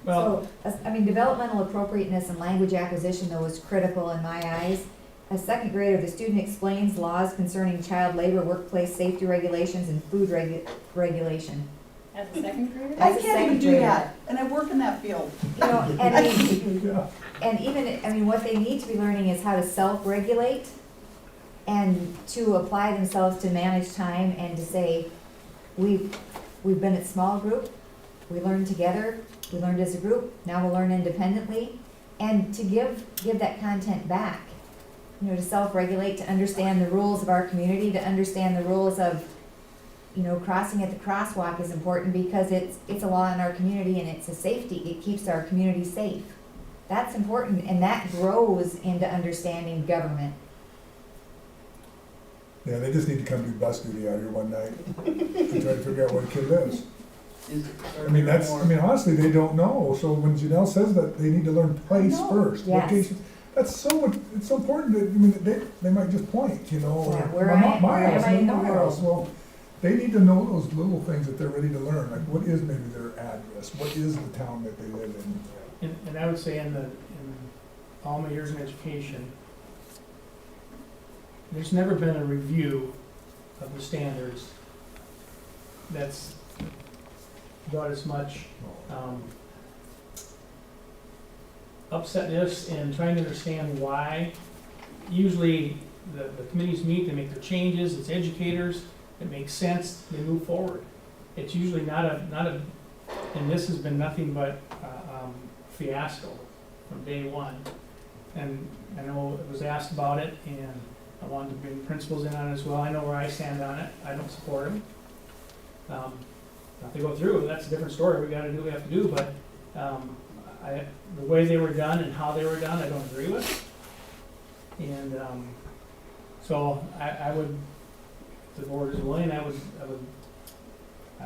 Well,
So, I mean, developmental appropriateness and language acquisition, though, is critical in my eyes. As second grader, the student explains laws concerning child labor, workplace safety regulations, and food regulation.
As a second grader?
I
As a
can't even
second
do
grader.
that, and I work in that field.
You know, and even, I mean, what they need to be learning is how to self-regulate and to apply themselves to manage time and to say, we've been at small group, we learned together, we learned as a group, now we'll learn independently, and to give that content back. You know, to self-regulate, to understand the rules of our community, to understand the rules of, you know, crossing at the crosswalk is important because it's a law in our community and it's a safety, it keeps our community safe. That's important, and that grows into understanding government.
Yeah, they just need to come do bus duty out here one night and try to figure out where a kid lives. I mean, honestly, they don't know, so when Janelle says that, they need to learn place
No.
first,
Yes.
location. That's so, it's so important that, I mean, they might just point, you know,
Yeah,
or
where am
my
I
house,
in the
my
world?
house, well, they need to know those little things that they're ready to learn, like what is maybe their address, what is the town that they live in?
and I would say in all my years in education, there's never been a review of the standards that's got as much upsetness and trying to understand why. Usually, the committees meet, they make their changes, it's educators, it makes sense, they move forward. It's usually not a, and this has been nothing but fiasco from day one. And I know it was asked about it, and I wanted to bring principals in on it as well. I know where I stand on it, I don't support them. If they go through, that's a different story, we gotta do what we have to do, but the way they were done and how they were done, I don't agree with. And so I would, if the board is willing, I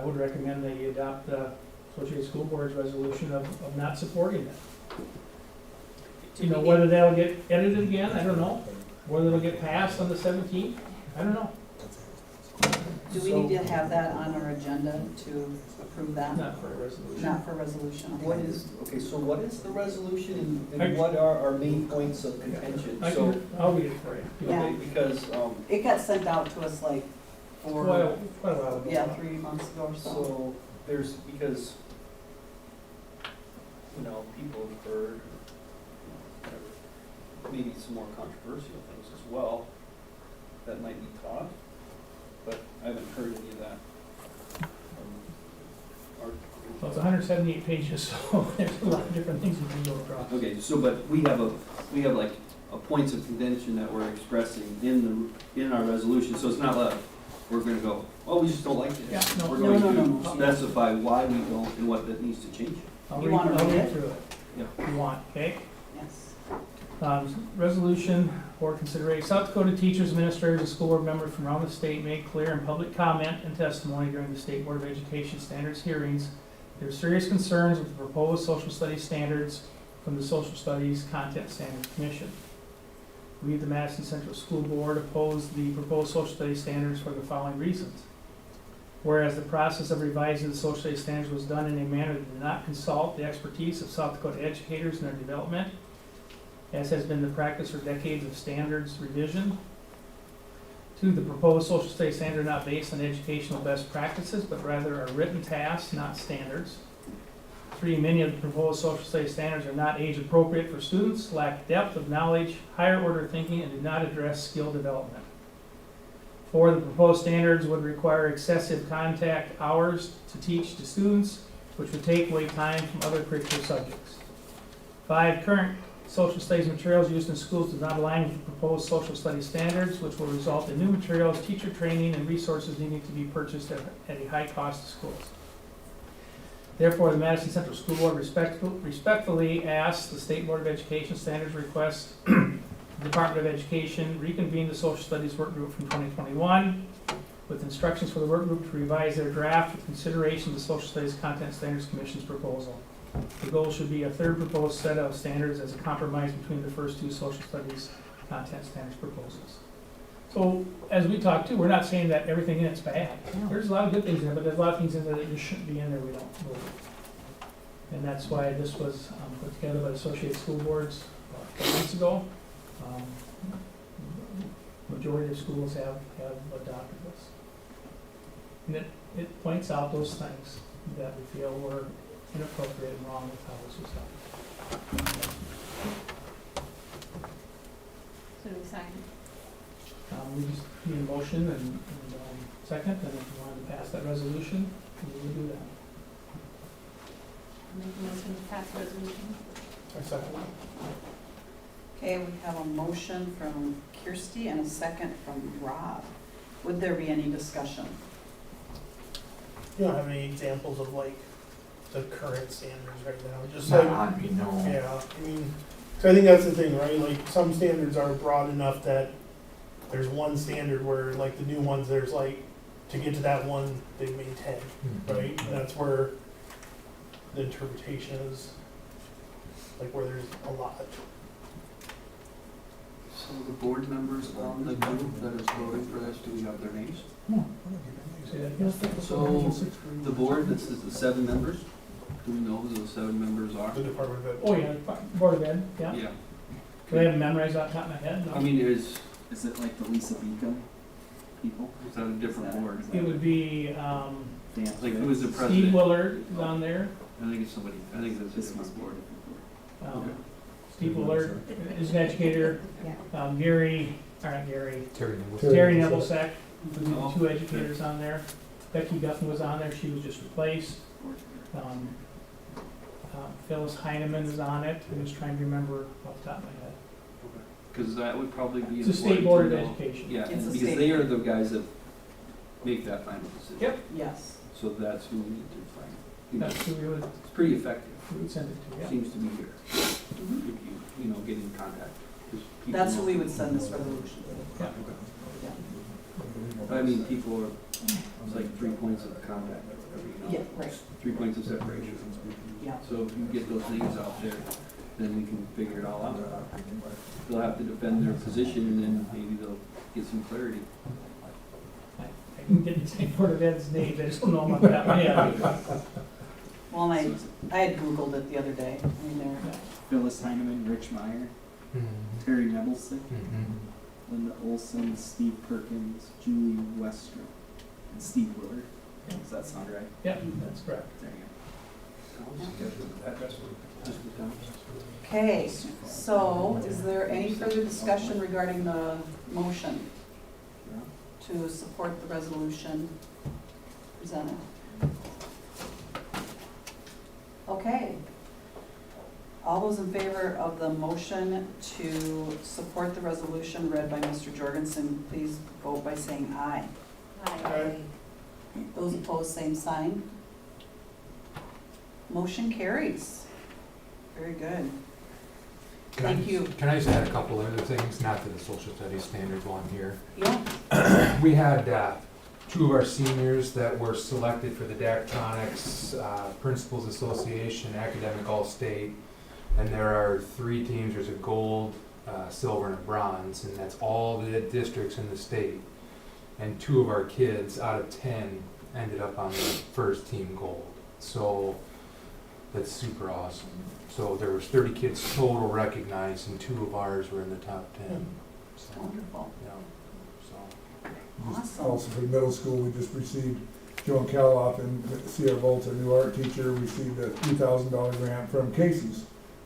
would recommend that you adopt the Associated School Board's resolution of not supporting it. You know, whether that'll get edited again, I don't know. Whether it'll get passed on the 17th, I don't know.
Do we need to have that on our agenda to approve that?
Not for a resolution.
Not for resolution.
What is, okay, so what is the resolution and what are our main points of contention? So,
I'll read it for you.
Yeah.
okay, because,
It got sent out to us like
Quite a while ago.
yeah, 3 months ago or so.
so there's, because, you know, people have heard, maybe some more controversial things as well that might be taught, but I haven't heard any of that.
Well, it's 178 pages, so there's a lot of different things we can go across.
Okay, so but we have like a points of contention that we're expressing in our resolution, so it's not like we're gonna go, oh, we just don't like it.
Yeah, no.
We're
No,
going
no, no,
to
no.
specify why we don't and what that needs to change.
I'll
You
read,
wanna
I'll
read
read
it?
through it.
Yeah.
You want, okay?
Yes.
Resolution for consideration, South Dakota teachers, administrators, and school board members from around the state made clear in public comment and testimony during the State Board of Education standards hearings their serious concerns with the proposed social studies standards from the Social Studies Content Standards Commission. We, the Madison Central School Board, opposed the proposed social studies standards for the following reasons. Whereas the process of revising the social studies standards was done in a manner that did not consult the expertise of South Dakota educators in their development, as has been the practice for decades of standards revision. 2, the proposed social studies standards are not based on educational best practices, but rather are written tasks, not standards. 3, many of the proposed social studies standards are not age appropriate for students, lack depth of knowledge, higher order thinking, and do not address skill development. 4, the proposed standards would require excessive contact hours to teach to students, which would take away time from other curricular subjects. 5, current social studies materials used in schools do not align with the proposed social studies standards, which will result in new materials, teacher training, and resources needing to be purchased at a high cost to schools. Therefore, the Madison Central School Board respectfully asks the State Board of Education standards request The Department of Education reconvened the social studies work group from 2021 with instructions for the work group to revise their draft with consideration of the Social Studies Content Standards Commission's proposal. The goal should be a third proposed set of standards as a compromise between the first two social studies content standards proposals. So, as we talked too, we're not saying that everything in it's bad. There's a lot of good things in it, but there's a lot of things in there that just shouldn't be in there, we don't believe. And that's why this was put together by the Associated School Boards a couple months ago. Majority of schools have adopted this. And it points out those things that we feel were inappropriate and wrong with how this was done.
So do we sign?
We just need a motion and second, and if you wanted to pass that resolution, we would do that.
Make a motion to pass resolution.
I second.
Okay, we have a motion from Kirsty and a second from Rob. Would there be any discussion?
You don't have any examples of like the current standards right now, just
No,
like,
I mean, no.
yeah, I mean, so I think that's the thing, right? Like, some standards are broad enough that there's one standard where, like, the new ones, there's like, to get to that one, they made 10, right? And that's where the interpretation is, like, where there's a lot.
So the board members on the group that is voting for this, do we have their names?
Say that again?
So the board, this is the 7 members. Do we know who those 7 members are?
The Department of Ed.
Oh, yeah, Board of Ed, yeah.
Yeah.
Do I have them memorized off the top of my head? No.
I mean, is
Is it like the Lisa Beacom people?
that a different board?
It would be,
Like, who is the
Steve
president?
Willard is on there.
I think it's somebody, I think that's a
This
different
must be a
board.
different board.
Okay.
Steve Willard is an educator. Gary, or not Gary,
Terry Nichols.
Terry Nebelsack, who's the
Oh.
2 educators on there. Becky Guffin was on there, she was just replaced. Phyllis Heineman is on it, I'm just trying to remember off the top of my head.
Because that would probably be
It's a state
important
board
to
of
know.
education.
Yeah,
It's a
because
state
they are
board.
the guys that make that final decision.
Yep.
Yes.
So that's who we need to find. You know,
That's who we would,
it's pretty effective,
send it to, yeah.
seems to be here.
Mhm.
If you know, get in contact. 'Cause people
That's
know-
who we would send this resolution to.
Yeah.
Yeah.
But I mean, people are, it's like 3 points of contact, you know?
Yeah, right.
3 points of separation.
Yeah.
So if you get those names out there, then we can figure it all out. They'll have to defend their position and then maybe they'll get some clarity.
I can get the state board of Ed's name, I just don't know them off the top of my head.
Well, and I had Googled it the other day. I mean, they're,
Phyllis Heineman, Rich Meyer, Terry Nebelsick, Linda Olson, Steve Perkins, Julie Westrom, and Steve Willard. Does that sound right?
Yep, that's correct.
There you
okay, so is there any further discussion regarding the motion to support the resolution presented? Okay. All those in favor of the motion to support the resolution read by Mr. Jorgensen, please vote by saying aye.
Aye.
Those opposed, same sign. Motion carries. Very good. Thank you.
Can I just add a couple other things, not to the social studies standards one here?
Yeah.
We had 2 of our seniors that were selected for the Dactronics Principals Association Academic All-State. And there are 3 teams, there's a gold, silver, and a bronze, and that's all the districts in the state. And 2 of our kids out of 10 ended up on the first team gold. So that's super awesome. So there was 30 kids total recognized, and 2 of ours were in the top 10. So,
Wonderful.
yeah. So.
Awesome.
Also for middle school, we just received, Joan Caloff and Sierra Volta, a new art teacher, received a $3,000 grant from Casey's,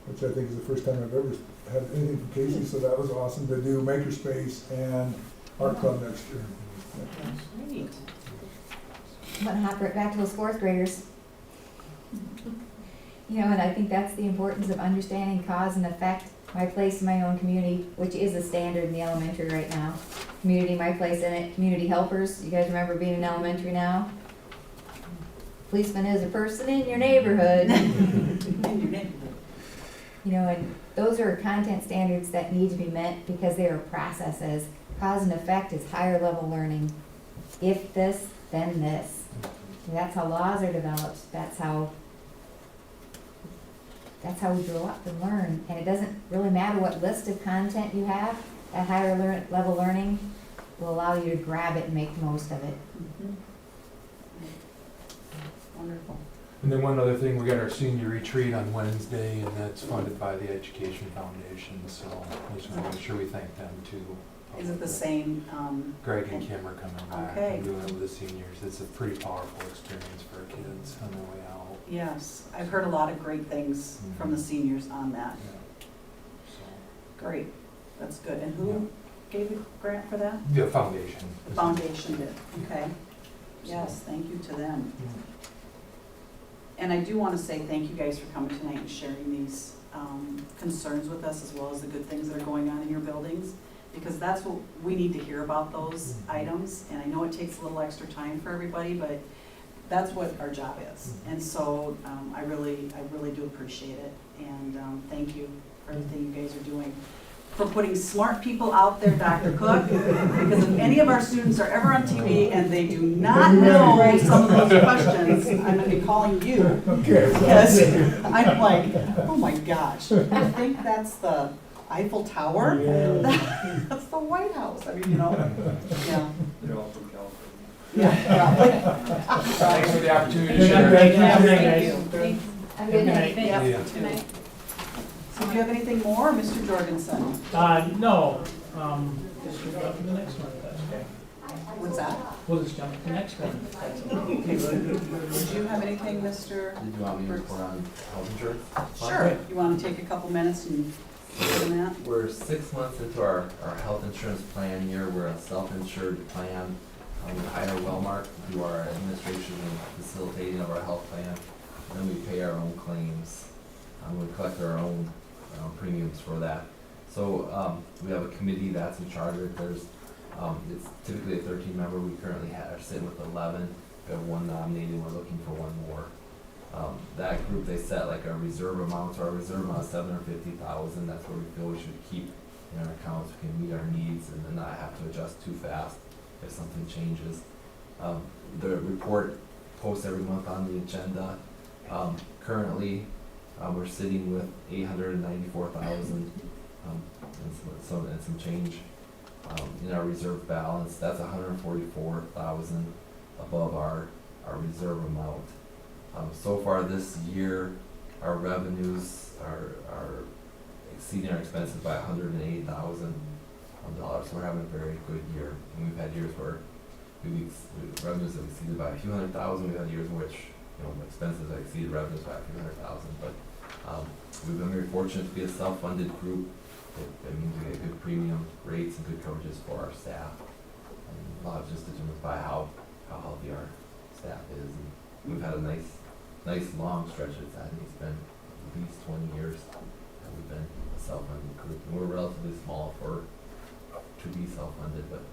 which I think is the first time I've ever had anything from Casey's, so that was awesome, to do Makerspace and Art Club next year.
Great.
I'm gonna hop right back to those 4th graders. You know, and I think that's the importance of understanding cause and effect, my place in my own community, which is a standard in the elementary right now. Community, my place in it, community helpers, you guys remember being in elementary now? Policeman is a person in your neighborhood. You know, and those are content standards that need to be met because they are processes. Cause and effect is higher level learning. If this, then this. That's how laws are developed. That's how we grow up and learn. And it doesn't really matter what list of content you have. That higher level learning will allow you to grab it and make the most of it.
Wonderful.
And then one other thing, we got our senior retreat on Wednesday, and that's funded by the Education Foundation, so I just want to make sure we thank them too.
Is it the same?
Greg and Kim are coming back
Okay.
and doing it with the seniors. It's a pretty powerful experience for our kids on their way out.
Yes, I've heard a lot of great things from the seniors on that.
Yeah.
Great, that's good. And who gave the grant for that?
The foundation.
The foundation did, okay. Yes, thank you to them. And I do want to say thank you guys for coming tonight and sharing these concerns with us, as well as the good things that are going on in your buildings, because that's what we need to hear about, those items. And I know it takes a little extra time for everybody, but that's what our job is. And so I really do appreciate it. And thank you for everything you guys are doing, for putting smart people out there, Dr. Cook, because if any of our students are ever on TV and they do not know some of those questions, I'm gonna be calling you.
Okay.
Because I'm like, oh my gosh, I think that's the Eiffel Tower? That's the White House, I mean, you know, yeah.
They're all from California.
Yeah.
Thanks for the opportunity to
Good
share.
night,
Yeah,
thank you.
thank you.
Have a good night.
Yeah,
Yeah.
you too. So do you have anything more, Mr. Jorgensen?
No, just jump to the next one, if that's okay.
What's that?
We'll just jump to the next one, if that's okay.
Okay, would you have anything, Mr.?
Did you want me to report on health insurance?
Sure, you want to take a couple minutes and do that?
We're 6 months into our health insurance plan year. We're a self-insured plan. We hire Wellmark to do our administration and facilitating of our health plan. And then we pay our own claims. We collect our own premiums for that. So we have a committee that's in charge of it. It's typically a 13-member. We currently are sitting with 11. We have one nominated. We're looking for one more. That group, they set like a reserve amount. So our reserve amount is $750,000. That's where we feel we should keep in our accounts. We can meet our needs and then not have to adjust too fast if something changes. The report posts every month on the agenda. Currently, we're sitting with $894,000 and some change in our reserve balance. That's $144,000 above our reserve amount. So far this year, our revenues are exceeding our expenses by $108,000. So we're having a very good year. And we've had years where revenues have exceeded by a few $100,000. We've had years in which expenses have exceeded revenues by a few $100,000. But we've been very fortunate to be a self-funded group. It means we get good premium rates and good coverages for our staff. And a lot of just determined by how healthy our staff is. And we've had a nice long stretch. I think it's been at least 20 years that we've been a self-funded group. And we're relatively small to be self-funded, but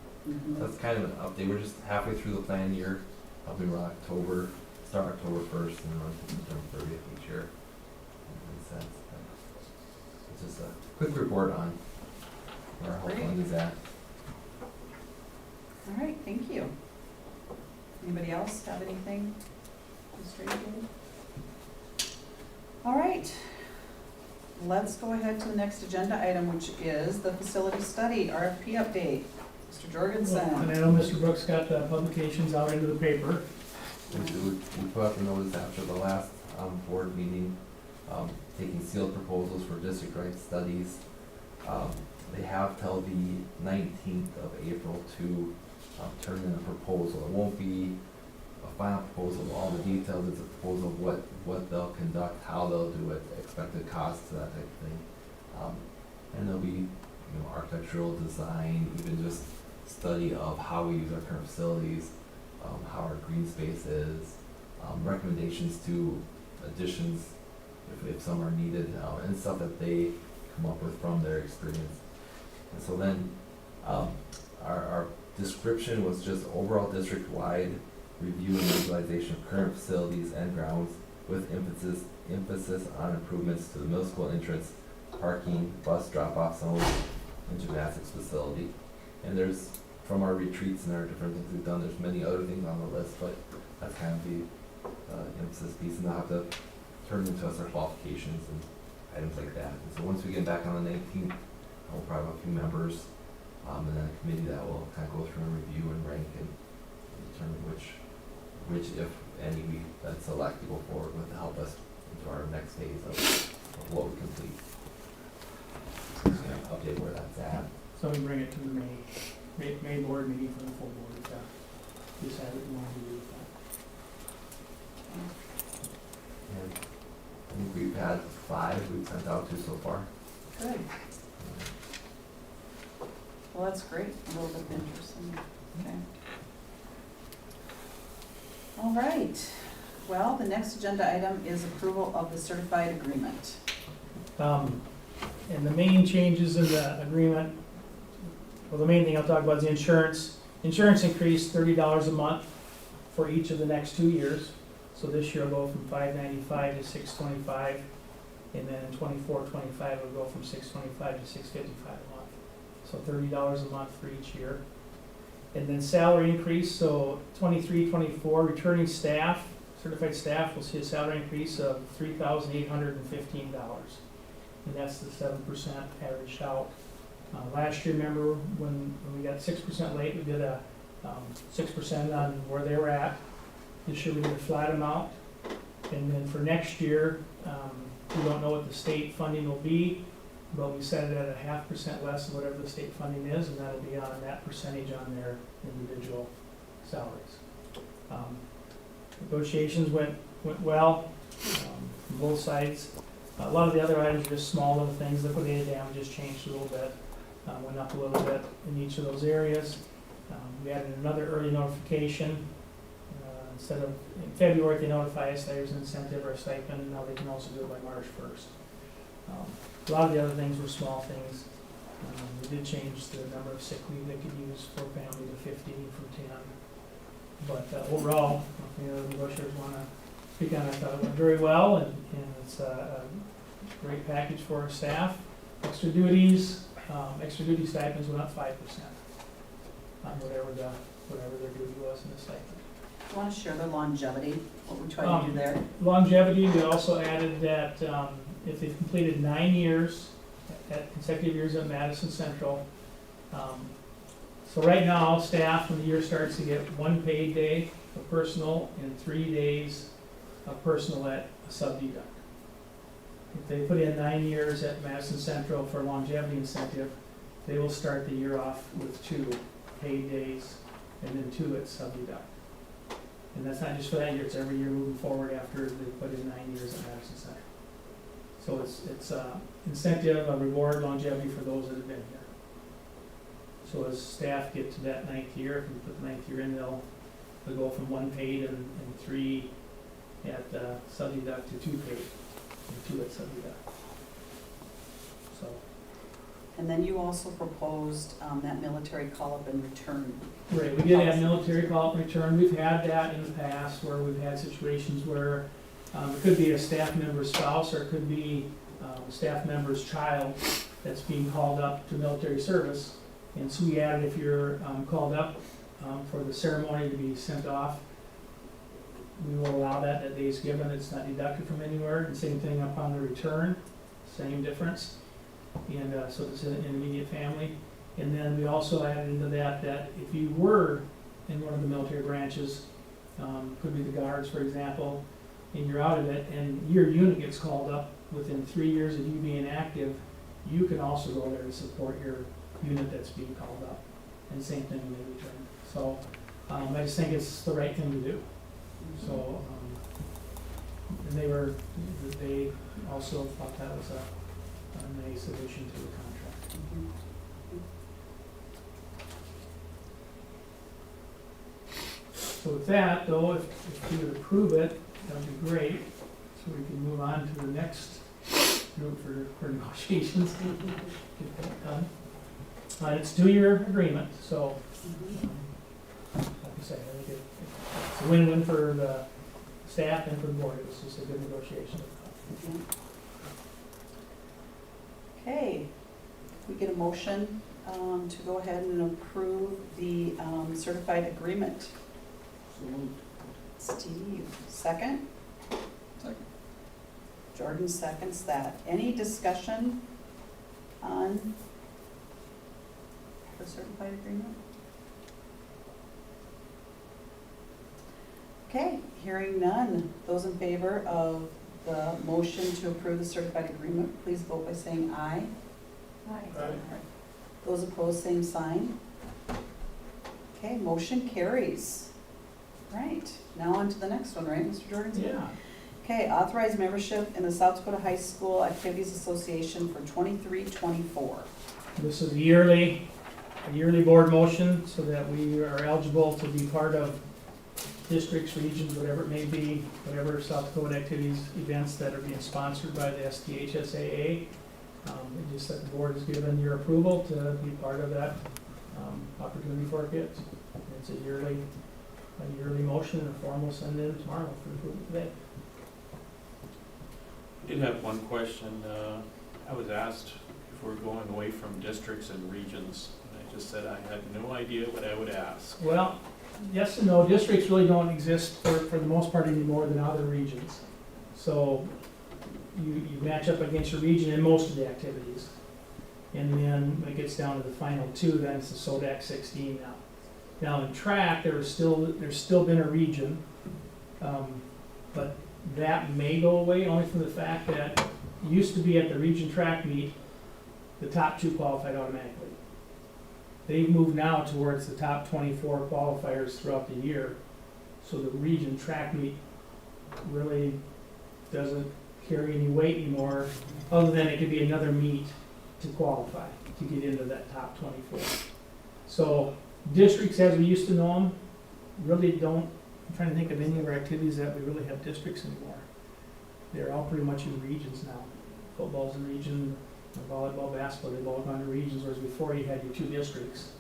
that's kind of an update. We're just halfway through the plan year. I'll be around start October 1st and run to September 30th each year. It's just a quick report on where our whole fund is at.
All right, thank you. Anybody else have anything? All right, let's go ahead to the next agenda item, which is the facility study RFP update. Mr. Jorgensen.
And I know Mr. Brooks got the publications out into the paper.
We put up a notice after the last board meeting, taking sealed proposals for district-wide studies. They have till the 19th of April to turn in a proposal. It won't be a final proposal of all the details. It's a proposal of what they'll conduct, how they'll do it, expected costs, that type of thing. And there'll be architectural design, even just study of how we use our current facilities, how our green space is, recommendations to additions if some are needed, and stuff that they come up with from their experience. And so then our description was just overall district-wide review and utilization of current facilities and grounds with emphasis emphasis on improvements to the middle school entrance, parking, bus drop-off zones, and gymnastics facility. And there's, from our retreats and our different things we've done, there's many other things on the list, but that's kind of the emphasis piece, and they'll have to turn into us our qualifications and items like that. And so once we get back on the 19th, we'll probably have a few members, and then a committee that will kind of go through and review and rank and determine which, if any, we then select to go forward with to help us into our next phase of what we complete. So just kind of update where that's at.
So we bring it to the May board meeting for the full board to decide what we want to do with that.
And I think we've had 5 we've sent out to so far.
Good. Well, that's great, a little bit of interest in, okay. All right, well, the next agenda item is approval of the certified agreement.
And the main changes in the agreement, well, the main thing I'll talk about is the insurance. Insurance increased $30 a month for each of the next 2 years. So this year will go from $595 to $625, and then in 24-25 will go from $625 to $655 a month. So $30 a month for each year. And then salary increase, so 23-24 returning staff, certified staff will see a salary increase of $3,815. And that's the 7% averaged out. Last year, remember when we got 6% late, we did a 6% on where they were at. This year we did a flat amount. And then for next year, we don't know what the state funding will be, but we set it at 0.5% less than whatever the state funding is, and that'll be on that percentage on their individual salaries. Negotiations went well from both sides. A lot of the other items are just small little things. Liquidated damages changed a little bit, went up a little bit in each of those areas. We added another early notification. Instead of, in February, they notify us there's an incentive or a stipend, and now they can also do it by March 1st. A lot of the other things were small things. We did change the number of sick leave they could use for family to 15 from 10. But overall, the negotiators want to speak on it. I thought it went very well, and it's a great package for our staff. Extra duty stipends went up 5% on whatever their duty was in the stipend.
Do you want to share the longevity, what we try to do there?
Longevity, we also added that if they've completed 9 years, consecutive years at Madison Central. So right now, staff, when the year starts, to get 1 paid day of personal and 3 days of personal at a sub-deduct. If they put in 9 years at Madison Central for longevity incentive, they will start the year off with 2 paid days and then 2 at sub-deduct. And that's not just for that year, it's every year moving forward after they put in 9 years at Madison Central. So it's incentive, a reward, longevity for those that have been here. So as staff get to that 9th year, if we put the 9th year in, they'll go from 1 paid and 3 at sub-deduct to 2 paid and 2 at sub-deduct. So.
And then you also proposed that military call-up and return.
Right, we did have military call-up and return. We've had that in the past where we've had situations where it could be a staff member's spouse or it could be a staff member's child that's being called up to military service. And so we added, if you're called up for the ceremony to be sent off, we will allow that day is given. It's not deducted from anywhere. And same thing upon the return, same difference. And so it's an immediate family. And then we also added into that if you were in one of the military branches, could be the guards, for example, and you're out of it, and your unit gets called up within 3 years of you being active, you can also go there to support your unit that's being called up. And same thing when they return. So I just think it's the right thing to do. So, and they also thought that was a nice addition to the contract. So with that, though, if you would approve it, that would be great. So we can move on to the next group for negotiations. Get that done. It's a 2-year agreement, so like I say, I think it's a win-win for the staff and for the board. It was just a good negotiation.
Okay, we get a motion to go ahead and approve the certified agreement.
So moved.
Steve, second?
Second.
Jordan seconds that. Any discussion on the certified agreement? Okay, hearing none. Those in favor of the motion to approve the certified agreement, please vote by saying aye.
Aye.
Those opposed, same sign. Okay, motion carries. Right, now on to the next one, right, Mr. Jorgensen?
Yeah.
Okay, authorized membership in the South Dakota High School Activities Association for 23-24.
This is a yearly board motion so that we are eligible to be part of districts, regions, whatever it may be, whatever South Dakota activities, events that are being sponsored by the SDHSAA. It just that the board has given your approval to be part of that opportunity for our kids. It's a yearly motion, and a form will send in tomorrow for approval today.
I did have one question. I was asked if we're going away from districts and regions, and I just said I had no idea what I would ask.
Well, yes and no. Districts really don't exist for the most part any more than other regions. So you match up against your region in most of the activities. And then when it gets down to the final two, then it's the SODAC 16 now. Now in track, there's still been a region, but that may go away only from the fact that it used to be at the region track meet, the top 2 qualified automatically. They've moved now towards the top 24 qualifiers throughout the year. So the region track meet really doesn't carry any weight anymore, other than it could be another meet to qualify, to get into that top 24. So districts as we used to know them really don't, I'm trying to think of any of our activities that we really have districts anymore. They're all pretty much in regions now. Football's a region, volleyball, basketball, they've all gone to regions, whereas before you had your 2 districts.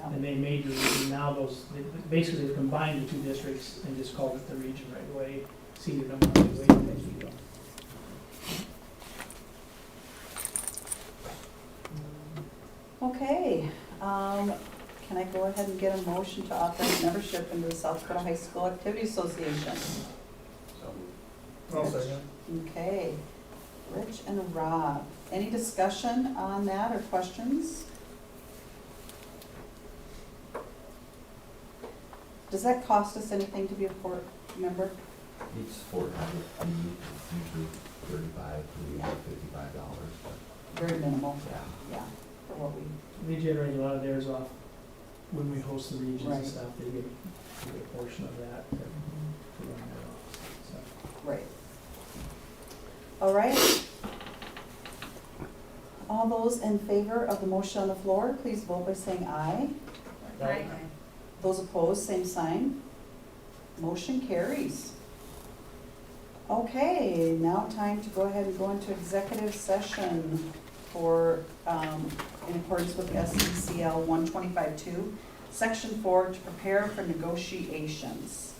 And they made your region, now basically they've combined the 2 districts and just called it the region right away, seeded them right away as you go.
Okay, can I go ahead and get a motion to authorize membership into the South Dakota High School Activity Association?
I'll second.
Okay, Rich and Rob, any discussion on that or questions? Does that cost us anything to be a board member?
Each sport has a fee, it's usually $35 to $55.
Very minimal.
Yeah.
Yeah, for what we.
They generate a lot of theirs off when we host the regions
Right.
and stuff, they get a portion of that to run their office, so.
Right. All right. All those in favor of the motion on the floor, please vote by saying aye.
Aye.
Those opposed, same sign. Motion carries. Okay, now time to go ahead and go into executive session for, in accordance with SCCL 125-2, Section 4, to prepare for negotiations.